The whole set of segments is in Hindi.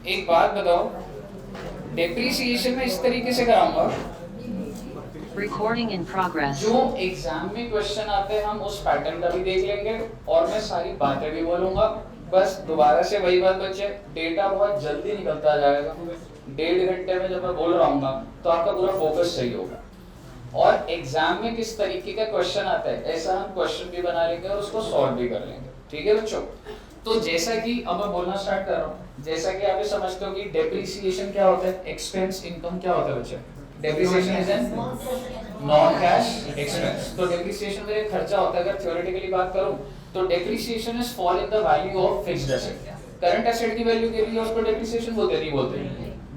एक बात बताओ, डेप्रिसिएशन में इस तरीके से कराऊंगा, Recording in progress. जो एग्जाम में क्वेश्चन आते हैं हम उस पैटर्न का भी देख लेंगे और मैं सारी बातें भी बोलूंगा। बस दोबारा से वही बात बच्चे, डेटा बहुत जल्दी निकलता जाएगा। 1.5 घंटे में जब मैं बोल रहा हूँ तो आपका पूरा फोकस सही होगा। और एग्जाम में किस तरीके का क्वेश्चन आता है ऐसा हम क्वेश्चन भी बना लेंगे और उसको सॉल्व भी कर लेंगे। ठीक है बच्चों? तो जैसा कि अब मैं बोलना स्टार्ट कर रहा हूँ, जैसा कि आप समझते हो कि डेप्रिसिएशन क्या होता है, एक्सपेंस इनकम क्या होता है बच्चे? Depreciation is an non cash expense. तो डेप्रिसिएशन में एक खर्चा होता है। अगर थ्योरेटिकली बात करूं तो depreciation is fall in the value of fixed asset. Current asset की वैल्यू गिर रही है उसको डेप्रिसिएशन बोलते नहीं बोलते।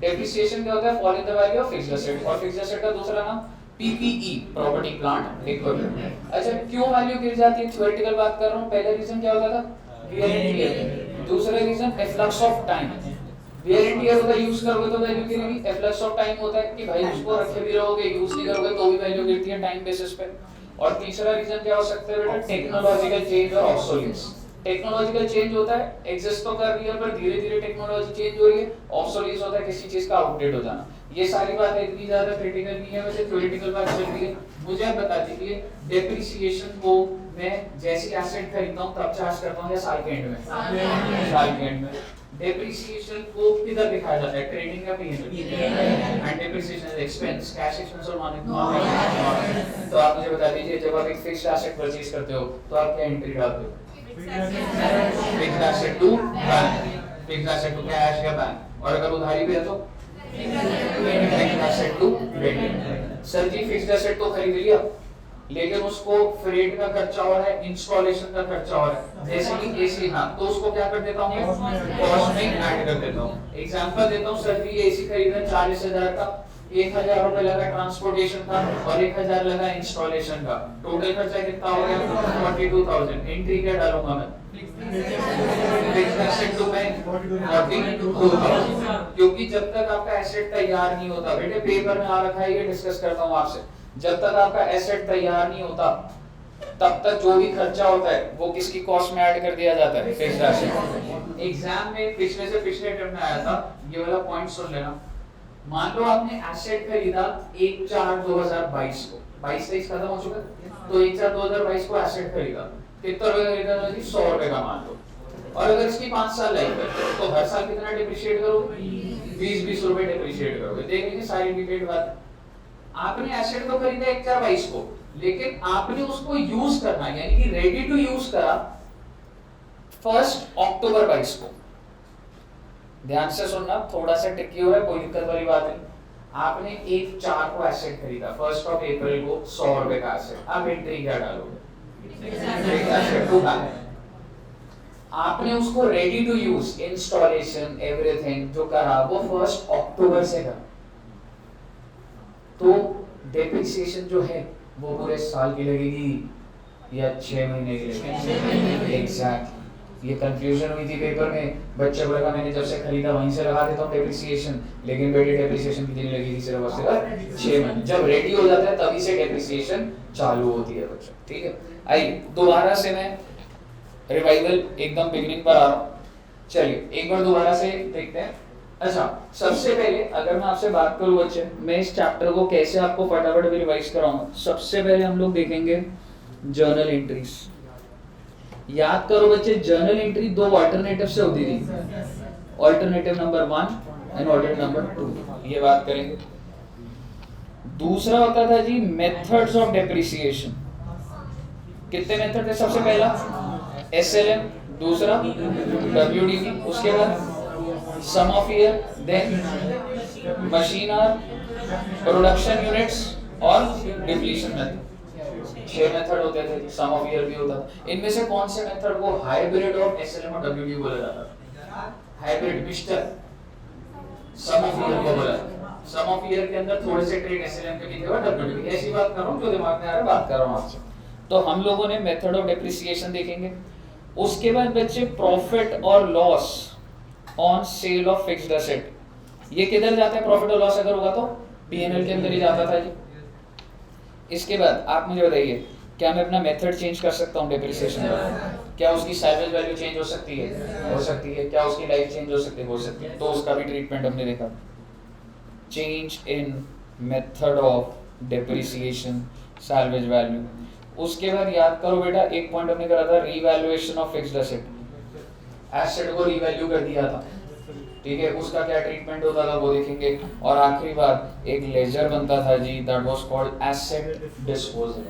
डेप्रिसिएशन क्या होता है? Fall in the value of fixed asset. और फिक्स्ड एसेट का दूसरा नाम पीपीई, प्रॉपर्टी प्लांट इक्विपमेंट। अच्छा, क्यों वैल्यू गिर जाती है? थ्योरेटिकल बात कर रहा हूं। पहला रीजन क्या होता था? Wear and tear. दूसरा reason efflux of time. Wear and tear होता है, यूज करोगे तो वैल्यू गिरेगी। एफ्लक्स ऑफ टाइम होता है कि भाई उसको रखे भी रहोगे, यूज नहीं करोगे तो भी वैल्यू गिरती है टाइम बेसिस पे। और तीसरा रीजन क्या हो सकता है बेटा? टेक्नोलॉजिकल चेंज और ऑब्सोलेंस। टेक्नोलॉजिकल चेंज होता है, एग्जिस्ट तो कर रही है पर धीरे-धीरे टेक्नोलॉजी चेंज हो रही है। ऑब्सोलेंस होता है किसी चीज का आउटडेट हो जाना। ये सारी बातें इतनी ज्यादा क्रिटिकल नहीं है, वैसे थ्योरेटिकल बात चल रही है। मुझे आप बता दीजिए, डेप्रिसिएशन को मैं जैसे एसेट खरीदता हूं तब चार्ज करता हूं या साल के एंड में? साल के एंड में। डेप्रिसिएशन को किधर दिखाया जाता है? ट्रेडिंग या PNL? And depreciation is expense, cash expense और नॉन। तो आप मुझे बता दीजिए, जब आप एक फिक्स्ड एसेट परचेज करते हो तो आप क्या एंट्री डालते हो? Fixed asset to bank, fixed asset to cash या बैंक। और अगर उधारी पे है तो fixed asset to credit. Sir ji fixed asset तो खरीद लिया लेकिन उसको फ्रेट का खर्चा हो रहा है, इंस्टॉलेशन का खर्चा हो रहा है, जैसे कि एसी। हाँ, तो उसको क्या कर देता हूँ? कॉस्ट में ऐड कर देता हूँ। एग्जांपल देता हूँ, सर जी एसी खरीदा 40,000 का, 1,000 रुपए लगा ट्रांसपोर्टेशन का और 1,000 लगा इंस्टॉलेशन का। टोटल खर्चा कितना हो गया? 42,000। एंट्री क्या डालूंगा मैं? Fixed asset to bank 42,000। क्योंकि जब तक आपका एसेट तैयार नहीं होता, बेटे पेपर में आ रखा है, ये डिस्कस करता हूँ आपसे, जब तक आपका एसेट तैयार नहीं होता तब तक जो भी खर्चा होता है वो किसकी कॉस्ट में ऐड कर दिया जाता है? Fixed asset. एग्जाम में पिछले से पिछले टर्म में आया था, ये वाला पॉइंट सुन लेना। मान लो आपने एसेट खरीदा 1/4/2022 को, 22-23 खत्म हो चुका, तो 1/4/2022 को एसेट खरीदा। कितना रुपए का खरीदा था जी? 100 रुपए का मान लो। और अगर इसकी 5 साल लाइफ है तो हर साल कितना डिप्रिशिएट करोगे? 20-20 रुपए डिप्रिशिएट करोगे। देखेंगे सारी डिटेल बात। आपने एसेट तो खरीदा 1/4/22 को, लेकिन आपने उसको यूज करना यानी कि रेडी टू यूज करा 1 अक्टूबर 22 को। ध्यान से सुनना, थोड़ा सा ट्रिकी हो रहा है, कोई दिक्कत वाली बात नहीं। आपने 1/4 को एसेट खरीदा, 1 अप्रैल को 100 रुपए का एसेट। अब एंट्री क्या डालोगे? आपने उसको ready to use, installation everything जो करा वो 1 अक्टूबर से करा, तो डेप्रिसिएशन जो है वो पूरे साल की लगेगी या 6 महीने की लगेगी? एग्जैक्टली। ये कंफ्यूजन हुई थी पेपर में, बच्चे को लगा मैंने जब से खरीदा वहीं से लगा देता हूँ डेप्रिसिएशन, लेकिन बेटे डेप्रिसिएशन कितनी लगेगी? सिर्फ और सिर्फ 6 महीने। जब रेडी हो जाता है तभी से डेप्रिसिएशन चालू होती है बच्चों। ठीक है, आइए दोबारा से मैं रिवाइवल एकदम बिगिनिंग पर आ रहा हूँ। चलिए एक बार दोबारा से देखते हैं। अच्छा, सबसे पहले अगर मैं आपसे बात करूं बच्चे, मैं इस चैप्टर को कैसे आपको फटाफट भी रिवाइज कराऊंगा। सबसे पहले हम लोग देखेंगे जर्नल एंट्रीज। याद करो बच्चे, जर्नल एंट्री 2 अल्टरनेटिव से होती थी, alternative number 1 and alternative number 2, ये बात करेंगे। दूसरा होता था जी मेथड्स ऑफ डेप्रिसिएशन। कितने मेथड थे? सबसे पहला एसएलएम, दूसरा डब्ल्यूडीवी, उसके बाद sum of year, then machine hour, production units और डिप्लीशन मेथड। 6 मेथड होते थे, सम ऑफ ईयर भी होता था। इनमें से कौन से मेथड को हाइब्रिड ऑफ एसएलएम और डब्ल्यूडीवी बोला जाता था? Hybrid mister sum of year को बोला। सम ऑफ ईयर के अंदर थोड़े से ट्रेड एसएलएम के भी थे और डब्ल्यूडीवी। ऐसी बात कर रहा हूं जो दिमाग में आ रहा है, बात कर रहा हूं आपसे। तो हम लोगों ने मेथड ऑफ डेप्रिसिएशन देखेंगे। उसके बाद बच्चे प्रॉफिट और loss on sale of fixed asset. ये किधर जाता है? प्रॉफिट और लॉस अगर होगा तो पीएनएल के अंदर ही जाता था जी। इसके बाद आप मुझे बताइए, क्या मैं अपना मेथड चेंज कर सकता हूँ डेप्रिसिएशन का? क्या उसकी सैलवेज वैल्यू चेंज हो सकती है? हो सकती है। क्या उसकी लाइफ चेंज हो सकती है? हो सकती है। तो उसका भी ट्रीटमेंट हमने देखा, change in method of depreciation salvage value. उसके बाद याद करो बेटा, एक पॉइंट हमने करा था revaluation of fixed asset, asset को रीवैल्यू कर दिया था, ठीक है, उसका क्या ट्रीटमेंट होता था वो देखेंगे। और आखिरी बात एक लेजर बनता था जी, that was called asset disposal.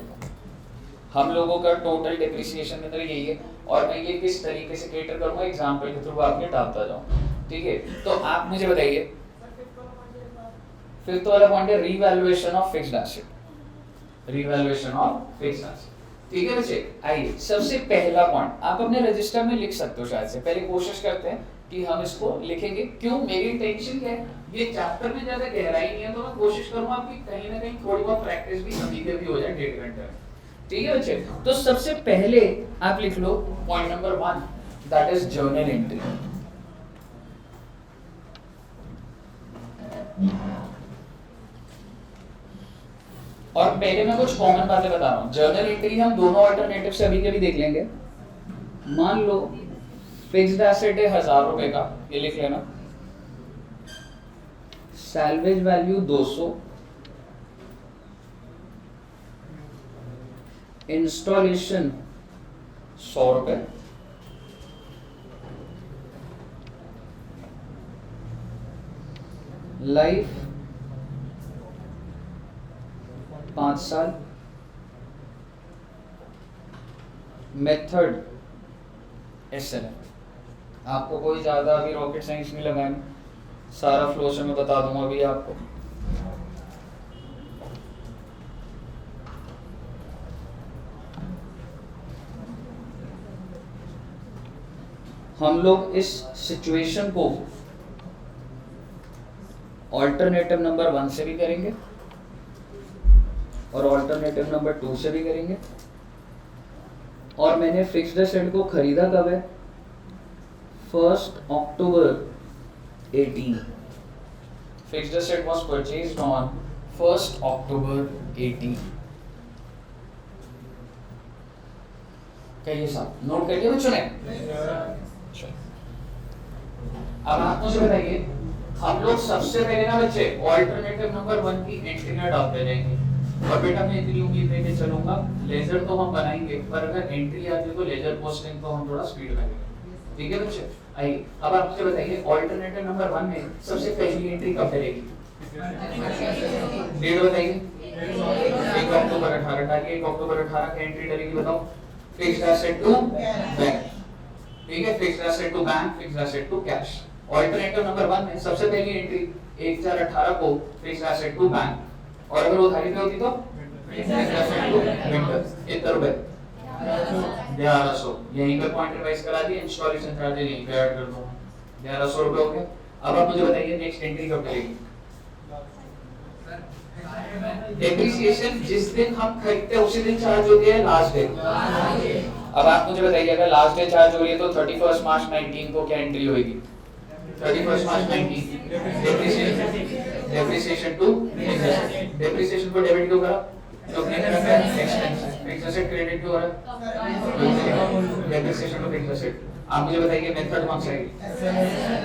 हम लोगों का टोटल डिप्रिसिएशन के अंदर यही है, और मैं ये किस तरीके से कैटर करूंगा एग्जांपल के थ्रू आपके डालता जाऊं, ठीक है। तो आप मुझे बताइए, फिफ्थ वाला पॉइंट है revaluation of fixed asset, revaluation of fixed asset, ठीक है बच्चे। आइए सबसे पहला पॉइंट आप अपने रजिस्टर में लिख सकते हो, शायद से पहले कोशिश करते हैं कि हम इसको लिखेंगे। क्यों, मेरी इंटेंशन क्या है, ये चैप्टर में ज्यादा गहराई नहीं है, तो मैं कोशिश करूंगा आपकी कहीं ना कहीं थोड़ी बहुत प्रैक्टिस भी अभी के भी हो जाए 1.5 घंटे में, ठीक है बच्चे। तो सबसे पहले आप लिख लो point number 1, that is journal entry. और पहले मैं कुछ कॉमन बातें बता रहा हूं। जर्नल एंट्री हम दोनों अल्टरनेटिव से अभी के भी देख लेंगे। मान लो फिक्स्ड एसेट है 1000 रुपए का, ये लिख लेना, सैलवेज वैल्यू 200, इंस्टॉलेशन 100 रुपए, लाइफ 5 साल, मेथड SLM। आपको कोई ज्यादा अभी रॉकेट साइंस नहीं लगानी, सारा फ्लो से मैं बता दूंगा अभी आपको। हम लोग इस सिचुएशन को ऑल्टरनेटिव नंबर 1 से भी करेंगे और ऑल्टरनेटिव नंबर 2 से भी करेंगे। और मैंने फिक्स्ड एसेट को खरीदा कब है? 1 October 18। Fixed asset was purchased on 1 October 18। कहिए साहब, नोट करिए बच्चों ने। अब आप मुझे बताइए, हम लोग सबसे पहले ना बच्चे ऑल्टरनेटिव नंबर 1 की एंट्री में डालते जाएंगे। और बेटा मैं इतनी उम्मीद लेके चलूंगा, लेजर तो हम बनाएंगे, पर अगर एंट्री आ जाए तो लेजर पोस्टिंग तो हम थोड़ा स्पीड में करेंगे, ठीक है बच्चे। आइए अब आप मुझे बताइए, ऑल्टरनेटिव नंबर 1 में सबसे पहली एंट्री कब करेगी? डेट बताइए। 1 अक्टूबर 18 डालिए। 1 अक्टूबर 18 की एंट्री डलेगी, बताओ। फिक्स्ड एसेट टू बैंक, ठीक है, fixed asset to bank, fixed asset to cash. Alternative number 1 में सबसे पहली एंट्री 1/4/18 को फिक्स्ड एसेट टू बैंक, और अगर उधारी पे होती तो फिक्स्ड एसेट टू वेंडर। कितना रुपए? 1100। यहीं पे पॉइंट रिवाइज करा दिए, इंस्टॉलेशन चार्जेस यहीं पे ऐड कर दो, 1100 रुपए हो गए। अब आप मुझे बताइए नेक्स्ट एंट्री कब करेगी? डेप्रिसिएशन जिस दिन हम खरीदते हैं उसी दिन चार्ज होती है, लास्ट डे। अब आप मुझे बताइए, अगर लास्ट डे चार्ज हो रही है तो 31 मार्च 19 को क्या एंट्री होगी? 31 मार्च 19 डेप्रिसिएशन टू डेप्रिसिएशन को डेबिट क्यों करा? तो फिक्स्ड एसेट क्रेडिट क्यों हो रहा है? Depreciation to fixed asset. आप मुझे बताइए मेथड कौन सा है?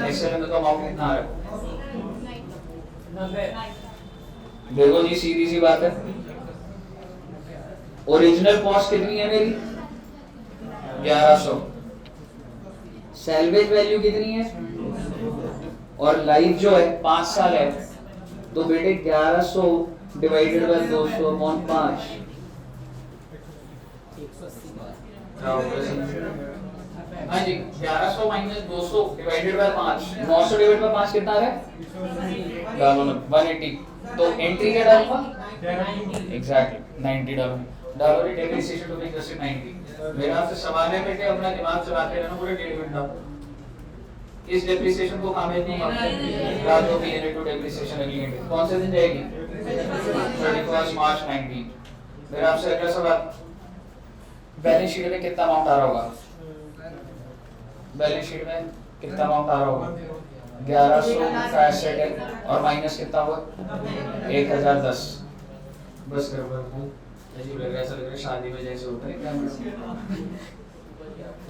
एक्सेल में तो अमाउंट कितना आ रहा है? देखो जी सीधी सी बात है, ओरिजिनल कॉस्ट कितनी है मेरी? 1100। सैलवेज वैल्यू कितनी है? और लाइफ जो है 5 साल है, तो बेटे 1100 डिवाइडेड बाय 200 अपॉन 5। हाँ जी, 1100 minus 200 divided bye 5, 900 divided by 5 कितना आ रहा है? डालो ना 180। तो एंट्री क्या डालूंगा? एग्जैक्टली 90 डालूंगा। डालो रे डेप्रिसिएशन टू फिक्स्ड एसेट 90। मेरा आपसे सवाल है बेटे, अपना दिमाग चलाते रहना पूरे 1.5 घंटा। इस डेप्रिसिएशन को कहां भेजूंगा? रात को पीएनए टू डेप्रिसिएशन अगली एंट्री कौन से दिन जाएगी? 31 मार्च 19। मेरा आपसे अगला सवाल, बैलेंस शीट में कितना अमाउंट आ रहा होगा? बैलेंस शीट में कितना अमाउंट आ रहा होगा? 1100 का एसेट है और माइनस कितना हुआ? 1010। बस कर, अजीब लग रहा है, ऐसा लग रहा है शादी में जैसे होता है क्या?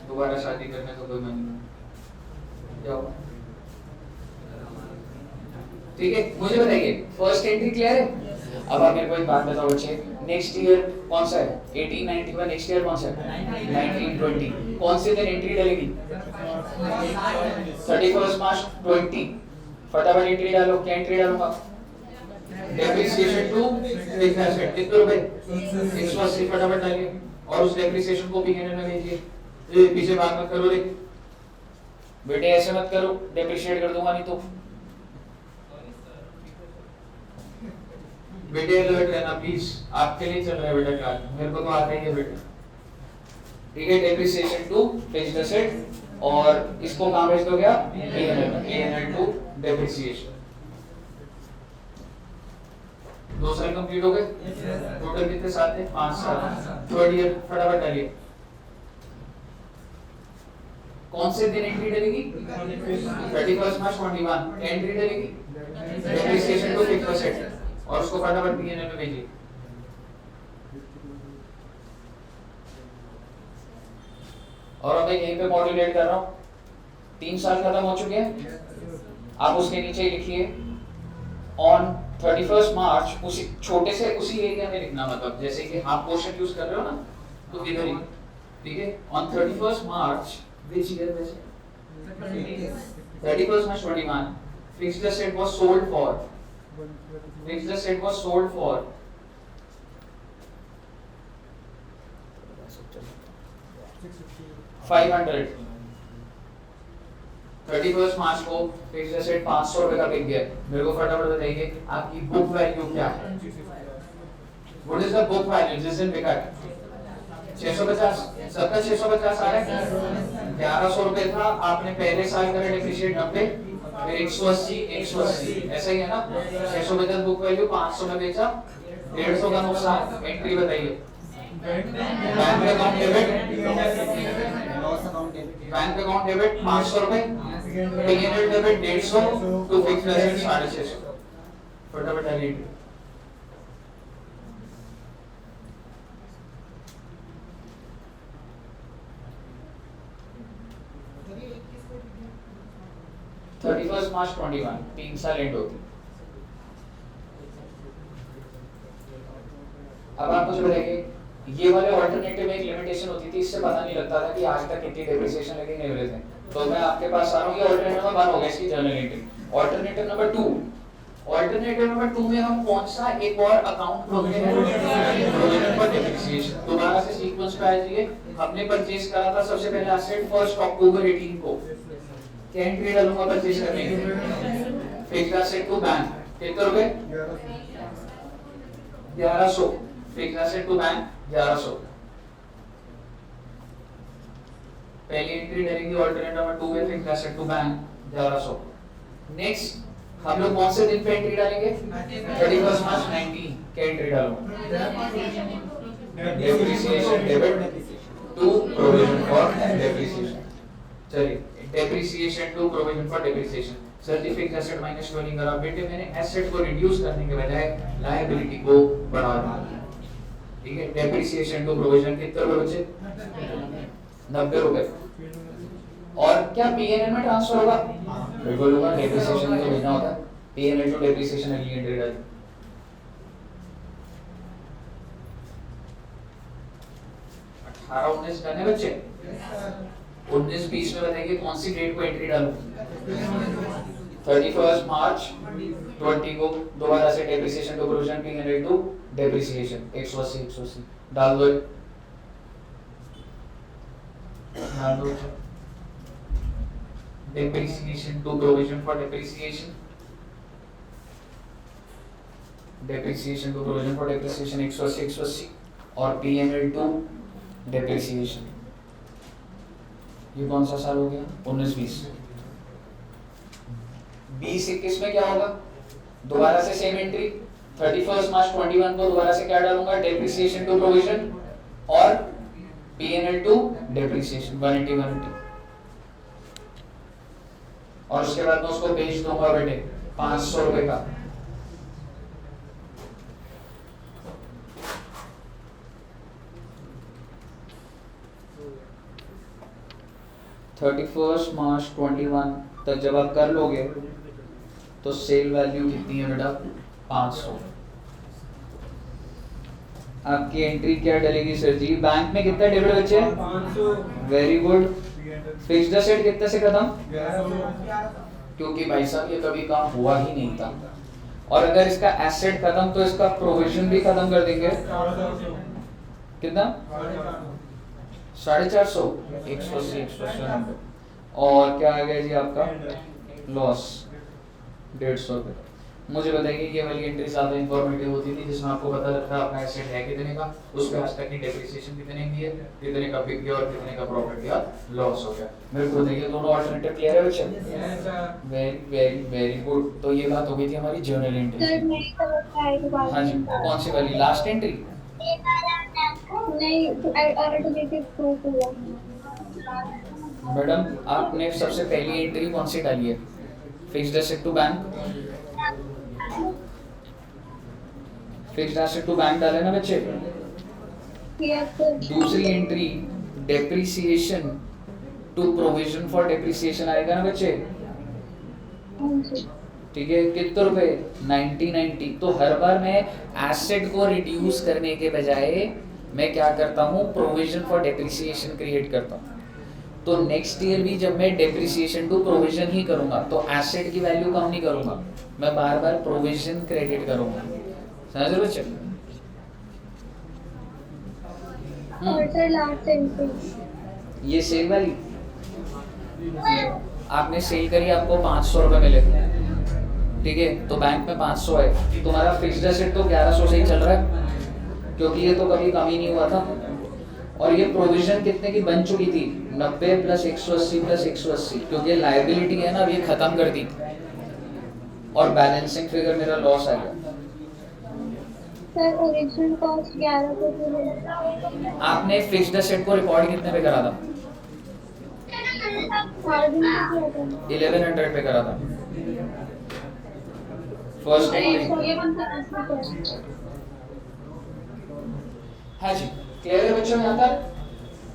दोबारा शादी करने का कोई मन नहीं। क्या हुआ? ठीक है, मुझे बताइए फर्स्ट एंट्री क्लियर है? अब आप मेरे को एक बात बताओ बच्चे, नेक्स्ट ईयर कौन सा है? 1891, नेक्स्ट ईयर कौन सा है? 1920। कौन से दिन एंट्री डलेगी? 31 मार्च 20। फटाफट एंट्री डालो। क्या एंट्री डालूंगा? डेप्रिसिएशन टू फिक्स्ड एसेट कितने रुपए? 180। फटाफट डालिए और उस डेप्रिसिएशन को पीएनएल में भेजिए। ये पीछे बात मत करो रे बेटे, ऐसे मत करो, डेप्रिशिएट कर दूंगा नहीं तो। बेटे अलर्ट रहना प्लीज, आपके लिए चल रहा है बेटा क्लास, मेरे को तो आता ही है बेटा। ठीक है, डेप्रिसिएशन टू फिक्स्ड एसेट और इसको कहां भेज दोगे आप? PNL to depreciation. 2 साल कंप्लीट हो गए? टोटल कितने साल थे? 5 साल। थर्ड ईयर फटाफट डालिए। कौन से दिन एंट्री डलेगी? 31 मार्च 21 एंट्री डलेगी डेप्रिसिएशन टू फिक्स्ड एसेट और उसको फटाफट पीएनएल में भेजिए। और अब मैं यहीं पे मॉड्यूलेट कर रहा हूं। 3 साल खत्म हो चुके हैं। आप उसके नीचे लिखिए ऑन 31 मार्च, उसी छोटे से उसी एरिया में लिखना, मतलब जैसे कि हाफ पोर्शन यूज कर रहे हो ना तो इधर ही। ठीक है, ऑन 31 मार्च which year वैसे? 31 March 21 fixed asset was sold for 500। 31 मार्च को फिक्स्ड एसेट 500 रुपए का बिक गया। मेरे को फटाफट बताइए आपकी बुक वैल्यू क्या है? What is the book value जिस दिन बिका? 650। सबका 650 आ रहा है। 1100 रुपए था, आपने पहले साल करा डेप्रिशिएट 90, फिर 180 180, ऐसा ही है ना। 650 बुक वैल्यू, 500 में बेचा, 150 का नुकसान। एंट्री बताइए। बैंक अकाउंट डेबिट 500 रुपए, PNL debit 150 to fixed asset 650। फटाफट डालिए। मार्च 21 3 साल एंड होती। अब आप मुझे बताइए, ये वाले ऑल्टरनेटिव में एक लिमिटेशन होती थी, इससे पता नहीं लगता था कि आज तक कितनी डेप्रिसिएशन लगेगी एवरीथिंग। तो मैं आपके पास आ रहा हूँ, ये ऑल्टरनेटिव नंबर 1 हो गया इसकी journal entry. Alternative number 2, alternative number 2 में हम कौन सा एक और अकाउंट खोलते हैं? Provision for depreciation. दोबारा से सीक्वेंस पे आ जाइए। हमने परचेज करा था सबसे पहले एसेट 1 अक्टूबर 18 को। क्या एंट्री डालूंगा परचेज करने के? फिक्स्ड एसेट टू बैंक कितने रुपए? 1100। Fixed asset to bank 1100। पहली एंट्री डालेंगे ऑल्टरनेटिव नंबर 2 में, fixed asset to bank 1100। Next हम लोग कौन से दिन पे एंट्री डालेंगे? 31 मार्च 19। क्या एंट्री डालूंगा? Depreciation debit to provision for depreciation. चलिए, depreciation to provision for depreciation. Certificate asset minus टोलिंग करा। बेटे मैंने एसेट को रिड्यूस करने के बजाय लायबिलिटी को बढ़ा दिया। ठीक है, डेप्रिसिएशन टू प्रोविजन कितने रुपए बचे? 90 रुपए। और क्या पीएनएल में ट्रांसफर होगा? बिल्कुल होगा, डेप्रिसिएशन में तो भेजना होता है। पीएनएल टू डेप्रिसिएशन अगली एंट्री डाल। 18-19 डन है बच्चे। 19-20 में बताइए कौन सी डेट को एंट्री डालूं? 31 मार्च 20 को दोबारा से depreciation to provision PNL to depreciation 180 डाल दो। Depreciation to provision for depreciation, depreciation to provision for depreciation 180 और पीएनएल टू डेप्रिसिएशन। ये कौन सा साल हो गया? 19-20। 20-21 में क्या होगा? दोबारा से सेम एंट्री। 31 मार्च 21 को दोबारा से क्या डालूंगा? डेप्रिसिएशन टू प्रोविजन और पीएनएल टू डेप्रिसिएशन 180। और उसके बाद मैं उसको बेच दूंगा बेटे 500 रुपए का। 31 मार्च 21 तक जब आप कर लोगे तो सेल वैल्यू कितनी है बेटा 500। आपकी एंट्री क्या डलेगी सर जी? बैंक में कितना डेबिट बचे? 500। Very good. फिक्स्ड असेट कितने से खत्म? 1100। क्योंकि भाई साहब ये कभी काम हुआ ही नहीं था। और अगर इसका एसेट खत्म तो इसका प्रोविजन भी खत्म कर देंगे। कितना? 450, 180, 190। और क्या आ गया जी आपका लॉस 150 रुपये। मुझे बताइए ये वाली एंट्री ज्यादा इंफॉर्मेटिव होती थी जिसमें आपको पता लगता है आपका एसेट है कितने का, उस पे आज तक की डेप्रिसिएशन कितने की है, कितने का बिक गया और कितने का प्रॉफिट या लॉस हो गया। मेरे को बताइए दोनों अल्टरनेटिव क्लियर है बच्चे? Very very very good. तो ये बात हो गई थी हमारी जर्नल एंट्री। सर नहीं समझ आएगी बात। हाँ जी, कौन सी वाली? Last entry? नहीं, ऑटोमेटिक प्रूफ हुआ। मैडम आपने सबसे पहली एंट्री कौन सी डाली है? Fixed asset to bank. Fixed asset to bank डाले ना बच्चे? Yes sir. दूसरी entry depreciation to provision for depreciation आएगा ना बच्चे? हाँ जी। ठीक है, कितने रुपए? 90। तो हर बार मैं एसेट को रिड्यूस करने के बजाय मैं क्या करता हूँ, प्रोविजन फॉर डेप्रिसिएशन क्रिएट करता हूँ। तो नेक्स्ट ईयर भी जब मैं डेप्रिसिएशन टू प्रोविजन ही करूंगा तो एसेट की वैल्यू कम नहीं करूंगा, मैं बार बार प्रोविजन क्रेडिट करूंगा। समझ रहे बच्चे? और सर लास्ट एंट्री ये सेल वाली आपने सेल करी, आपको 500 रुपए मिले, ठीक है? तो बैंक में 500 है, तुम्हारा फिक्स्ड एसेट तो 1100 से ही चल रहा है क्योंकि ये तो कभी कम ही नहीं हुआ था। और ये प्रोविजन कितने की बन चुकी थी? 90 प्लस 180 प्लस 180, क्योंकि लायबिलिटी है ना, अब ये खत्म कर दी और बैलेंसिंग फिगर मेरा लॉस आ गया। सर ओरिजिनल कॉस्ट 1100 आपने फिक्स्ड एसेट को रिकॉर्ड कितने पे करा था? 1100 पे करा था फर्स्ट एंट्री। हाँ जी, क्लियर है बच्चों यहाँ तक?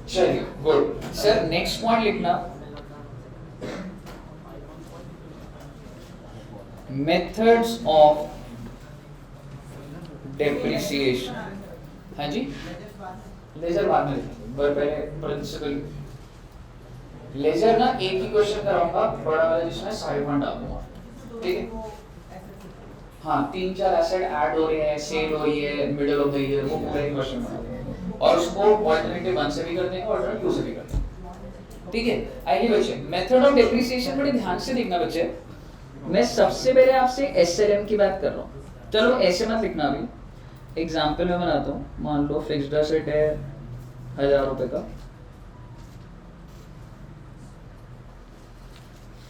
चलिए गुड। सर नेक्स्ट पॉइंट लिखना, मेथड्स ऑफ डेप्रिसिएशन। हाँ जी, लेजर बाद में लिखेंगे, पहले प्रिंसिपल। लेजर ना एक ही क्वेश्चन कराऊंगा बड़ा वाला जिसमें साइड पॉइंट डाल दूंगा, ठीक है? हाँ, 3-4 एसेट ऐड हो रहे हैं, सेल हो रही है मिडिल ऑफ द ईयर, वो पूरा ही क्वेश्चन बना और उसको अल्टरनेटिव 1 से भी कर देंगे, अल्टरनेटिव 2 से भी कर देंगे, ठीक है? आइए बच्चे, मेथड ऑफ डेप्रिसिएशन बड़े ध्यान से देखना बच्चे। मैं सबसे पहले आपसे एसएलएम की बात कर रहा हूँ। चलो ऐसे मत लिखना, अभी एग्जांपल में बनाता हूँ। मान लो फिक्स्ड एसेट है 1000 रुपए का,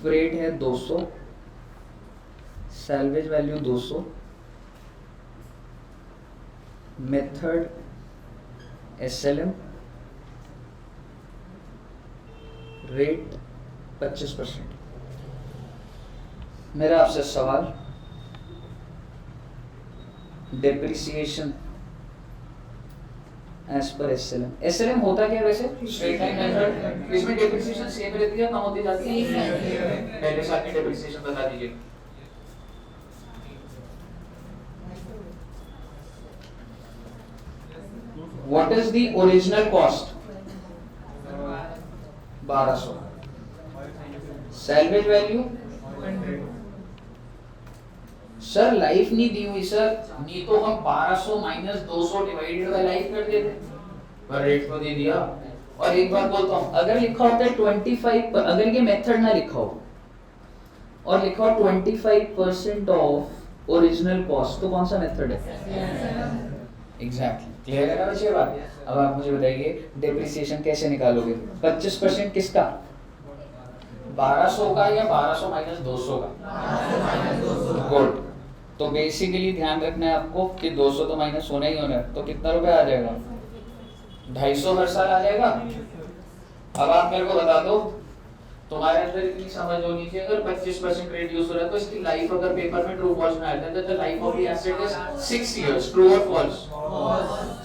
फ्रेट है 200, salvage value 200, method SLM, rate 25%। मेरा आपसे सवाल, depreciation as per SLM. SLM होता क्या है वैसे? Straight line method. इसमें डेप्रिसिएशन सेम रहती है, कम होती जाती है? पहले साल की डेप्रिसिएशन बता दीजिए। What is the original cost? 1200. Salvage value? Sir life नहीं दी हुई सर, नहीं तो हम 1200 माइनस 200 डिवाइडेड बाय लाइफ कर देते, पर रेट तो दे दिया। और एक बात बोलता हूँ, अगर लिखा होता है 25, अगर ये मेथड ना लिखा हो और लिखा हो 25% ऑफ ओरिजिनल कॉस्ट, तो कौन सा मेथड है? एग्जैक्टली, क्लियर है ना बच्चे बात? अब आप मुझे बताइए डेप्रिसिएशन कैसे निकालोगे? 25% किसका? 1200 का या 1200 माइनस 200 का? गुड। तो बेसिकली ध्यान रखना है आपको कि 200 तो माइनस होना ही होना है, तो कितना रुपए आ जाएगा? 250 हर साल आ जाएगा। अब आप मेरे को बता दो, तुम्हारे अंदर इतनी समझ होनी चाहिए, अगर 25% रिड्यूस हो रहा है तो इसकी लाइफ अगर पेपर में ट्रू फॉल्स में आ जाता है तो life of the asset is 6 years, true और फॉल्स?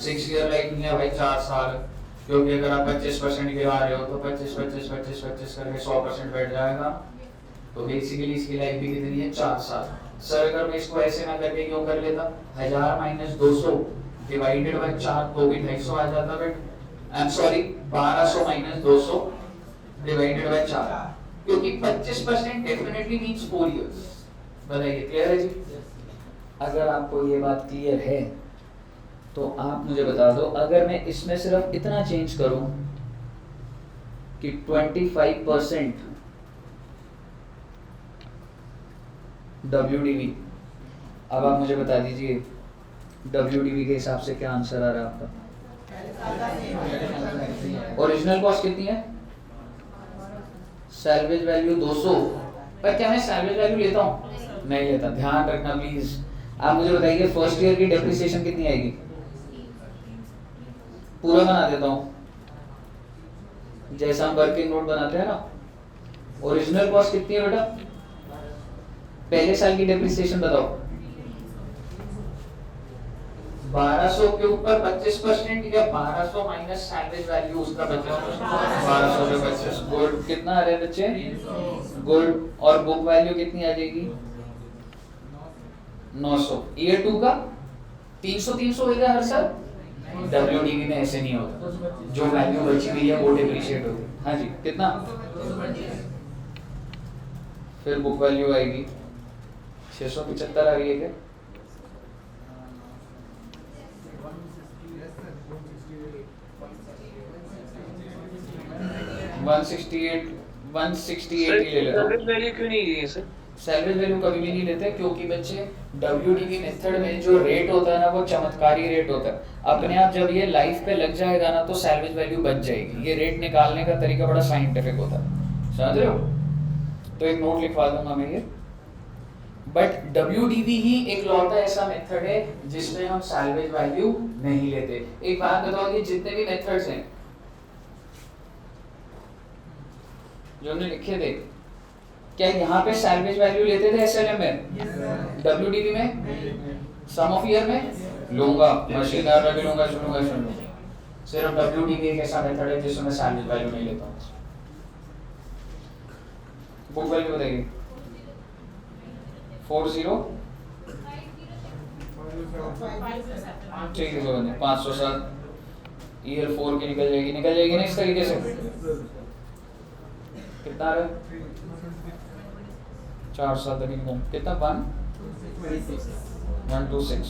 6 ईयर लाइफ नहीं है भाई, 4 साल। क्योंकि अगर आप 25% गिरा रहे हो तो 25 करके 100% बैठ जाएगा। तो बेसिकली इसकी लाइफ भी कितनी है, 4 साल। सर अगर मैं इसको ऐसे ना करके क्यों कर लेता, 1000 माइनस 200 डिवाइडेड बाय 4 तो भी 250 आ जाता बेट। I am sorry, 1200 minus 200 divided by 4, क्योंकि 25% डेफिनेटली मींस 4 इयर्स। बताइए क्लियर है जी? अगर आपको ये बात क्लियर है तो आप मुझे बता दो, अगर मैं इसमें सिर्फ इतना चेंज करूं कि 25% WDV, अब आप मुझे बता दीजिए WDV के हिसाब से क्या आंसर आ रहा है आपका? ओरिजिनल कॉस्ट कितनी है? Salvage value 200। पर क्या मैं सैल्वेज वैल्यू लेता हूँ? नहीं लेता, ध्यान रखना प्लीज। आप मुझे बताइए फर्स्ट ईयर की डेप्रिसिएशन कितनी आएगी? पूरा बना देता हूँ, जैसा हम वर्किंग नोट बनाते हैं ना। ओरिजिनल कॉस्ट कितनी है बेटा? पहले साल की डेप्रिसिएशन बताओ। 1200 के ऊपर 25% या 1200 माइनस सैल्वेज वैल्यू उसका 25%। 1200 पे 25 गोल्ड कितना आ रहा है बच्चे? गोल्ड और बुक वैल्यू कितनी आ जाएगी? 900। ईयर 2 का 300 होगा हर साल। WDV में ऐसे नहीं होता, जो वैल्यू बची हुई है वो डिप्रिशिएट होती है। हाँ जी, कितना? फिर बुक वैल्यू आएगी 675 आ रही है क्या? 168 ही ले लेता हूँ। सैलरी वैल्यू क्यों नहीं ली है सर? सैलरी वैल्यू कभी भी नहीं लेते, क्योंकि बच्चे WDV मेथड में जो रेट होता है ना वो चमत्कारी रेट होता है। अपने आप जब ये लाइफ पे लग जाएगा ना तो सैलवेज वैल्यू बच जाएगी। ये रेट निकालने का तरीका बड़ा साइंटिफिक होता है, समझ रहे हो? तो एक नोट लिखवा दूंगा मैं ये। बट WDV ही एक लौटा ऐसा मेथड है जिसमें हम सैलवेज वैल्यू नहीं लेते। एक बात बताओ, ये जितने भी मेथड्स हैं जो हमने लिखे थे, क्या यहाँ पे सैलवेज वैल्यू लेते थे SLM में? WDV में, सम ऑफ ईयर में लूंगा, मशीन आवर भी लूंगा, सुनूंगा। सिर्फ WDV एक ऐसा मेथड है जिसमें सैलवेज वैल्यू नहीं लेता हूँ। बुक वैल्यू बताइए। 40 ठीक है, 507 ईयर 4 की निकल जाएगी ना इस तरीके से। कितना आ रहा है? 4 साल तक इनकम कितना? 126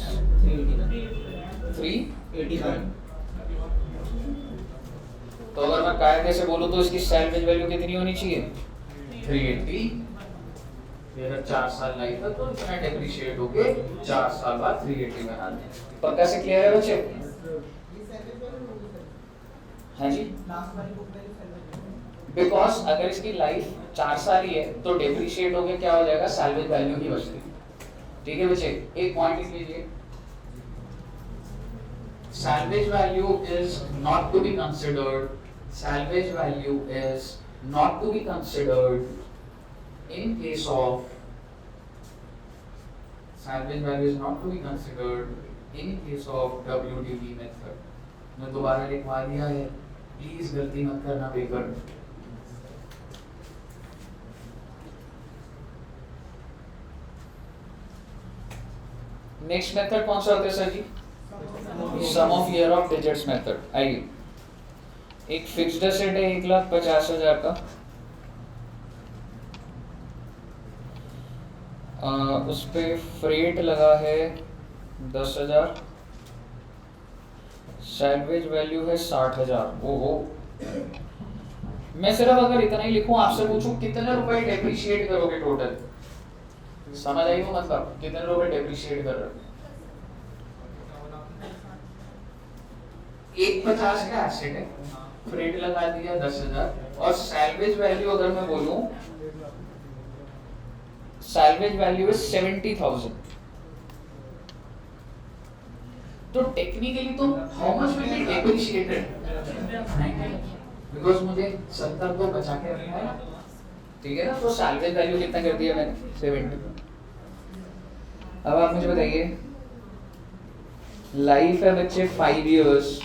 385। तो अगर मैं कायदे से बोलूं तो इसकी सैलवेज वैल्यू कितनी होनी चाहिए? 380। अगर 4 साल लाइफ है तो इतना डेप्रिशिएट होके 4 साल बाद 380 बना दें। पक्का से क्लियर है बच्चे? हाँ जी। बिकॉज अगर इसकी लाइफ 4 साल ही है तो डेप्रिशिएट हो गया, क्या हो जाएगा? सैलवेज वैल्यू ही बचती। ठीक है बच्चे, एक पॉइंट लिख लीजिए। Salvage value is not to be considered, salvage value is not to be considered in case of, salvage value is not to be considered in case of WDV method. मैं दोबारा लिखवा दिया है, प्लीज गलती मत करना पेपर में। नेक्स्ट मेथड कौन सा होता है sir ji? Sum of year of digits method. आइए, एक फिक्स्ड एसेट है 1,50,000 का, उस पे फ्रेट लगा है 10,000, सैलवेज वैल्यू है 60,000। ओहो, मैं सिर्फ अगर इतना ही लिखूं, आपसे पूछूं कितने रुपए डेप्रिशिएट करोगे टोटल, समझ आई वो मतलब? कितने रुपए डेप्रिशिएट कर रहे हो? 1,50 का एसेट है, फ्रेट लगा दिया 10,000, और सैलवेज वैल्यू अगर मैं बोलूं, सैलवेज वैल्यू इज 70,000। तो टेक्निकली तो how much will be depreciated? Because मुझे 70 को बचा के रखना है, ठीक है ना? तो सैलवेज वैल्यू कितना कर दिया मैंने? 70। अब आप मुझे बताइए, लाइफ है बच्चे 5 इयर्स,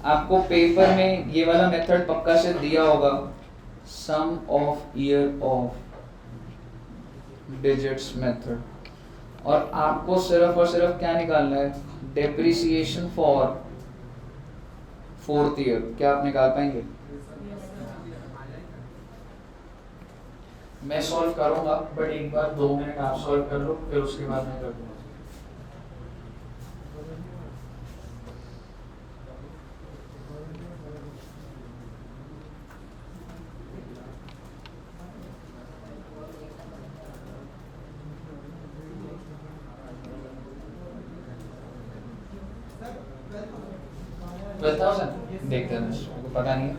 आपको पेपर में ये वाला मेथड पक्का से दिया होगा, sum of year of digits method, और आपको सिर्फ और सिर्फ क्या निकालना है, डेप्रिसिएशन फॉर फोर्थ ईयर। क्या आप निकाल पाएंगे? मैं सॉल्व करूंगा, बट एक बार 2 मिनट आप सॉल्व कर लो, फिर उसके बाद मैं कर दूंगा। देखते हैं, मुझको पता नहीं है।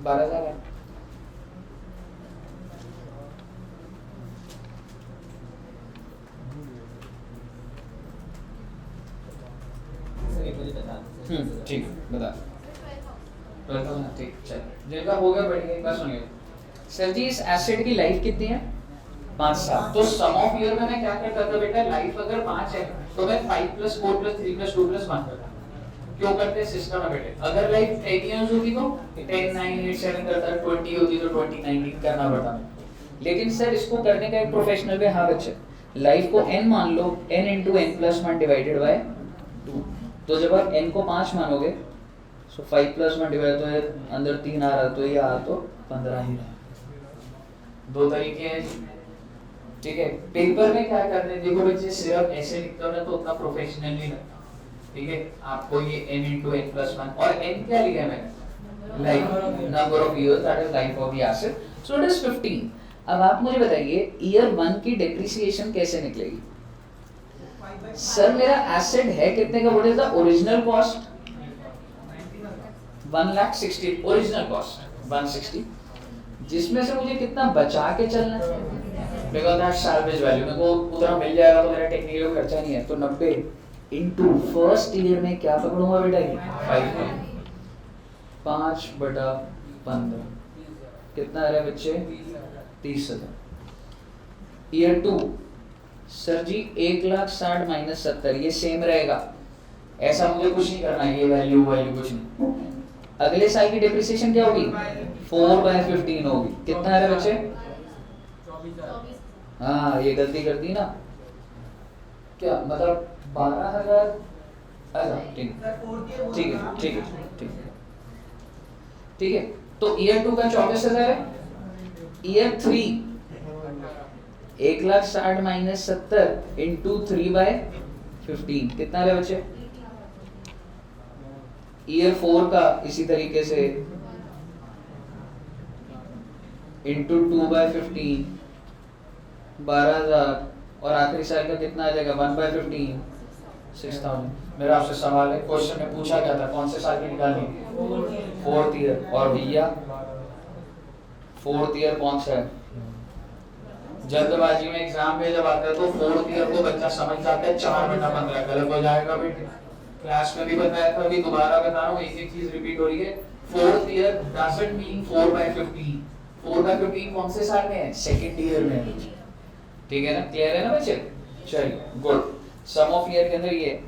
$12,000 है। ठीक, बता। 12,000, ठीक, चल जिनका हो गया बढ़िया। एक बार सुनिए सर जी, इस एसिड की लाइफ कितनी है? 5 साल। तो सम ऑफ ईयर में मैं क्या करता था बेटा, लाइफ अगर 5 है तो मैं 5 + 4 + 3 + 2 + 1 करता। क्यों करते हैं? सिस्टम है बेटे। अगर लाइफ 10 इयर्स होती तो 10 9 8 7 करता, 20 होती तो 20 19 करना पड़ता। लेकिन सर इसको करने का एक प्रोफेशनल वे, हाँ बच्चे, लाइफ को n मान लो, n × n + 1 / 2। तो जब आप n को 5 मानोगे, सो 5 + 1 डिवाइड, तो अंदर 3 आ रहा, तो ये आ तो 15 ही रहा। 2 तरीके हैं, ठीक है। पेपर में क्या करते हैं, देखो बच्चे, सिर्फ ऐसे लिखते हो ना तो उतना प्रोफेशनल नहीं लगता, ठीक है। आपको ये n × n + 1, और n क्या लिखा है मैंने, life number of years, that is life of the acid, so it is 15। अब आप मुझे बताइए ईयर 1 की डेप्रिसिएशन कैसे निकलेगी? सर मेरा एसिड है कितने का, what is the original cost? 1,60,000 original cost 160, जिसमें से मुझे कितना बचा के चलना है, बिकॉज़ दैट सैल्वेज वैल्यू मेरे को उतना मिल जाएगा, तो मेरा टेक्निकल खर्चा नहीं है। तो 90 इनटू फर्स्ट ईयर में क्या पकड़ूंगा बेटा, 5/15 कितना आ रहा है बच्चे, 30,000। ईयर 2 सर जी 1,60,000 - 70, ये सेम रहेगा, ऐसा मुझे कुछ नहीं करना है, ये वैल्यू कुछ नहीं। अगले साल की डेप्रिसिएशन क्या होगी, 4/15 होगी। कितना आ रहा है बच्चे, हाँ ये गलती कर दी ना, क्या मतलब 12,000। अच्छा ठीक है। तो ईयर 2 का 24,000 है, ईयर 3 1,60,000 - 70 इंटू 3/15 कितना आ रहा है बच्चे? ईयर 4 का इसी तरीके से इंटू 2/15 12,000, और आखिरी साल का कितना आ जाएगा, 1/15 6,000। मेरा आपसे सवाल है, क्वेश्चन में पूछा क्या था, कौन से साल की निकालनी, 4th ईयर। और भैया 4th ईयर कौन सा है? जल्दबाजी में एग्जाम में जब आता है तो 4th ईयर को बच्चा समझ जाता है 4/15 गलत हो जाएगा बेटे। क्लास में भी बताया था, अभी दोबारा बता रहा हूँ, एक चीज रिपीट हो रही है। 4th year doesn't mean 4/15। 4/15 कौन से साल में है, 2nd ईयर में, ठीक है ना, क्लियर है ना बच्चे? चलिए गुड। सम ऑफ ईयर के अंदर ये,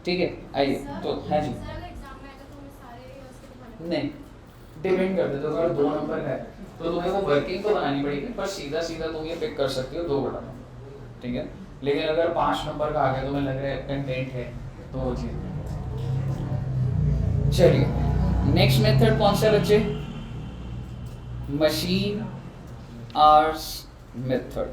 ठीक है। आइए तो हाँ जी, नहीं डिपेंड करते, तो अगर 2 नंबर का है तो तुम्हें वो वर्किंग तो बनानी पड़ेगी, पर सीधा तुम ये पिक कर सकते हो 2/9, ठीक है। लेकिन अगर 5 नंबर का आ गया, तुम्हें लग रहा है कंटेंट है, तो वो चीज। चलिए नेक्स्ट मेथड कौन सा बच्चे, machine hours method.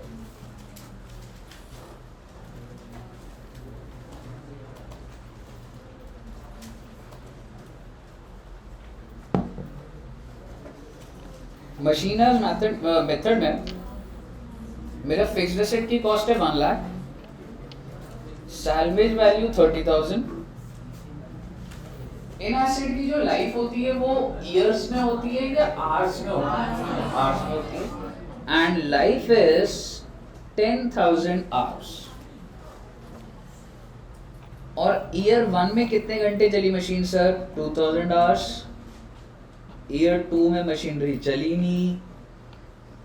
Machine hours method में मेरा फिक्स्ड एसेट की कॉस्ट है 1 lakh, salvage value 30,000। In acid की जो लाइफ होती है वो ईयर्स में होती है या आवर्स में होती है? आवर्स में होती है। And life is 10,000 hours. और ईयर 1 में कितने घंटे चली मशीन सर? 2,000 आवर्स। ईयर 2 में मशीनरी चली नहीं।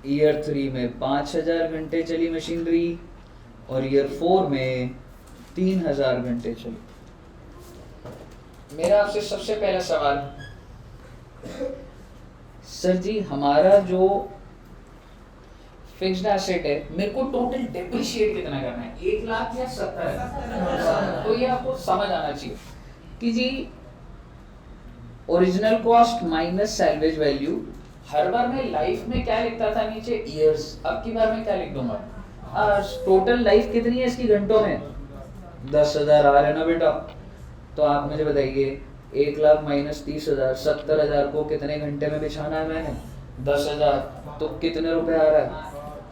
ईयर 3 में 5,000 घंटे चली मशीनरी। और ईयर 4 में 3000 घंटे चली। मेरा आपसे सबसे पहला सवाल, सर जी हमारा जो फिक्स्ड एसेट है मेरे को टोटल डेप्रिशिएट कितना करना है, 1 लाख या 70? तो ये आपको समझ आना चाहिए कि जी original cost minus salvage value, हर बार मैं लाइफ में क्या लिखता था नीचे ईयर्स, अब की बार मैं क्या लिख दूंगा, टोटल लाइफ कितनी है इसकी घंटों में, 10,000 आ रहे हैं ना बेटा। तो आप मुझे बताइए 1 लाख माइनस 30,000, 70,000 को कितने घंटे में बिछाना है मैंने, 10,000, तो कितने रुपए आ रहा है,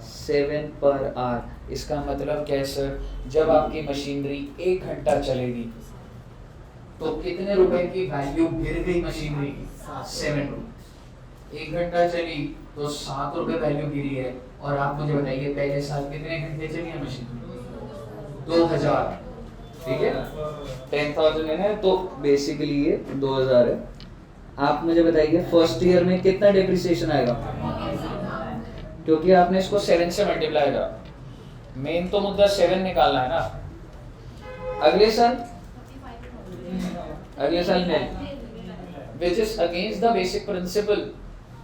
7 पर आवर। इसका मतलब क्या है सर, जब आपकी मशीनरी 1 घंटा चलेगी तो कितने रुपए की वैल्यू गिर गई मशीनरी की, 7 रुपए। 1 घंटा चली तो 7 रुपए वैल्यू गिरी है। और आप मुझे बताइए पहले साल कितने घंटे चली है मशीनरी, 2000, ठीक है, 10,000 है तो बेसिकली ये 2000 है। आप मुझे बताइए फर्स्ट ईयर में कितना डेप्रिसिएशन आएगा, क्योंकि आपने इसको 7 से मल्टीप्लाई करा, मेन तो मुद्दा 7 निकालना है ना। अगले साल नहीं, which is against the basic principle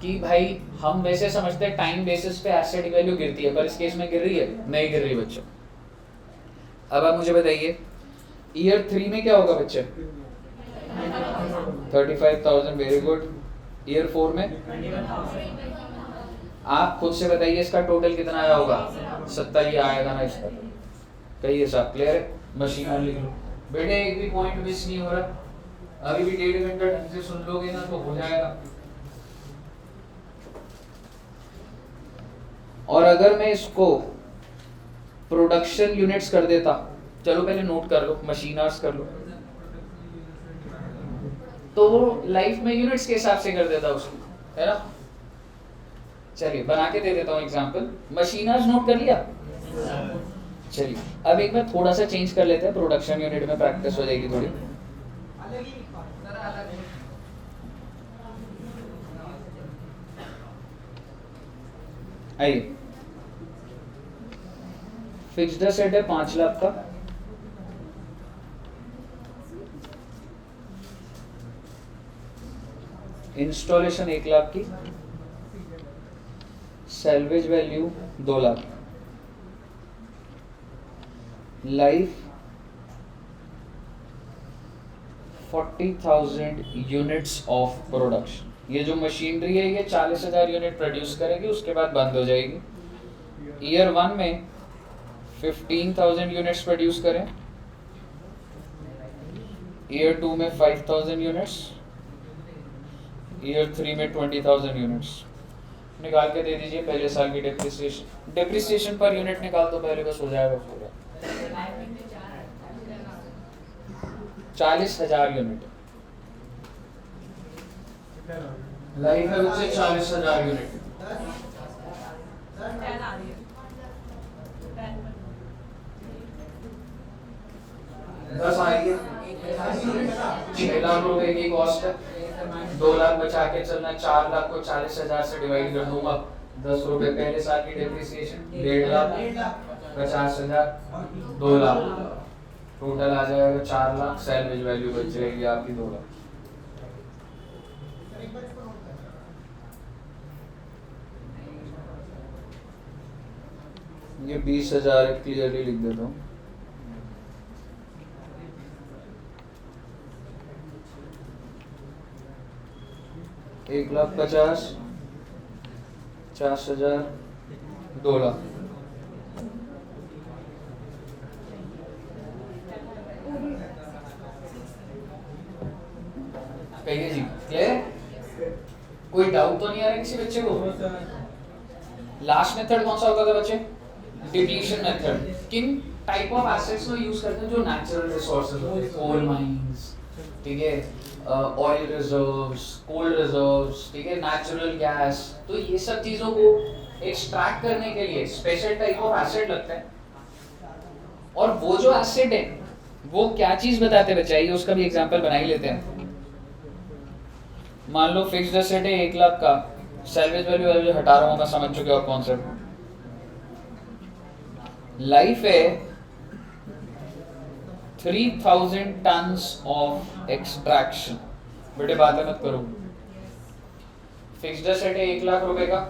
कि भाई हम वैसे समझते हैं टाइम बेसिस पे एसेट वैल्यू गिरती है, पर इस केस में गिर रही है, नहीं गिर रही बच्चों। अब आप मुझे बताइए ईयर 3 में क्या होगा बच्चे, 35,000, वेरी गुड। ईयर 4 में आप खुद से बताइए इसका टोटल कितना आया होगा, 70 ही आएगा ना इसका, कहिए साहब, क्लियर है, मशीन लिख लो बेटे, एक भी पॉइंट मिस नहीं हो रहा, अभी भी 1.5 घंटा ढंग से सुन लोगे ना तो हो जाएगा। और अगर मैं इसको प्रोडक्शन यूनिट्स कर देता, चलो पहले नोट कर लो, मशीन आवर्स कर लो, तो वो लाइफ में यूनिट्स के हिसाब से कर देता उसको, है ना। चलिए बना के दे देता हूँ एग्जांपल, मशीन आवर्स नोट कर लिया। चलिए अब एक बार थोड़ा सा चेंज कर लेते हैं, प्रोडक्शन यूनिट में प्रैक्टिस हो जाएगी थोड़ी। आइए, फिक्स्ड एसेट है 5 लाख का, इंस्टॉलेशन 1 लाख की, salvage value 2 lakh, life 40,000 units of production. ये जो मशीनरी है ये 40,000 यूनिट प्रोड्यूस करेगी, उसके बाद बंद हो जाएगी। ईयर 1 में 15,000 यूनिट्स प्रोड्यूस करें, ईयर 2 में 5,000 यूनिट्स, ईयर 3 में 20,000 यूनिट्स। निकाल के दे दीजिए पहले साल की डेप्रिसिएशन पर यूनिट निकाल दो पहले, बस हो जाएगा पूरा। 40,000 यूनिट लाइफ है उससे 40,000 यूनिट, 10 आएगी, 6 लाख रुपए की कॉस्ट है, 2 लाख बचा के चलना, 4 लाख को 40,000 से डिवाइड कर दूंगा, 10 रुपए पहले साल की डेप्रिसिएशन, 1.5 लाख, 50,000, 2 लाख, टोटल आ जाएगा 4 लाख, सैलवेज वैल्यू बच जाएगी आपकी 2 लाख। ये 20,000 क्लियरली लिख देता हूँ। एक 1,50,000, 50,000, 2 लाख। कहिए जी, क्लियर? कोई डाउट तो नहीं आ रहा किसी बच्चे को? लास्ट मेथड कौन सा होता था बच्चे? Depletion method. किन टाइप ऑफ एसेट्स को यूज करते हैं? जो नेचुरल रिसोर्सेज होते हैं, कोल माइंस, ठीक है, ऑयल रिजर्व्स, कोल रिजर्व्स, ठीक है, नेचुरल गैस। तो ये सब चीजों को एक्सट्रैक्ट करने के लिए स्पेशल टाइप ऑफ एसेट लगता है। और वो जो एसेट है वो क्या चीज बताते हैं बच्चे? आइए उसका भी एग्जांपल बना ही लेते हैं। मान लो फिक्स्ड एसेट है 1 लाख का, सैलवेज वैल्यू हटा रहा हूं मैं, समझ चुके हो आप कॉन्सेप्ट। लाइफ है 3000 टन्स ऑफ एक्सट्रैक्शन। बेटे बातें मत करो। फिक्स्ड एसेट है 1 लाख रुपए का,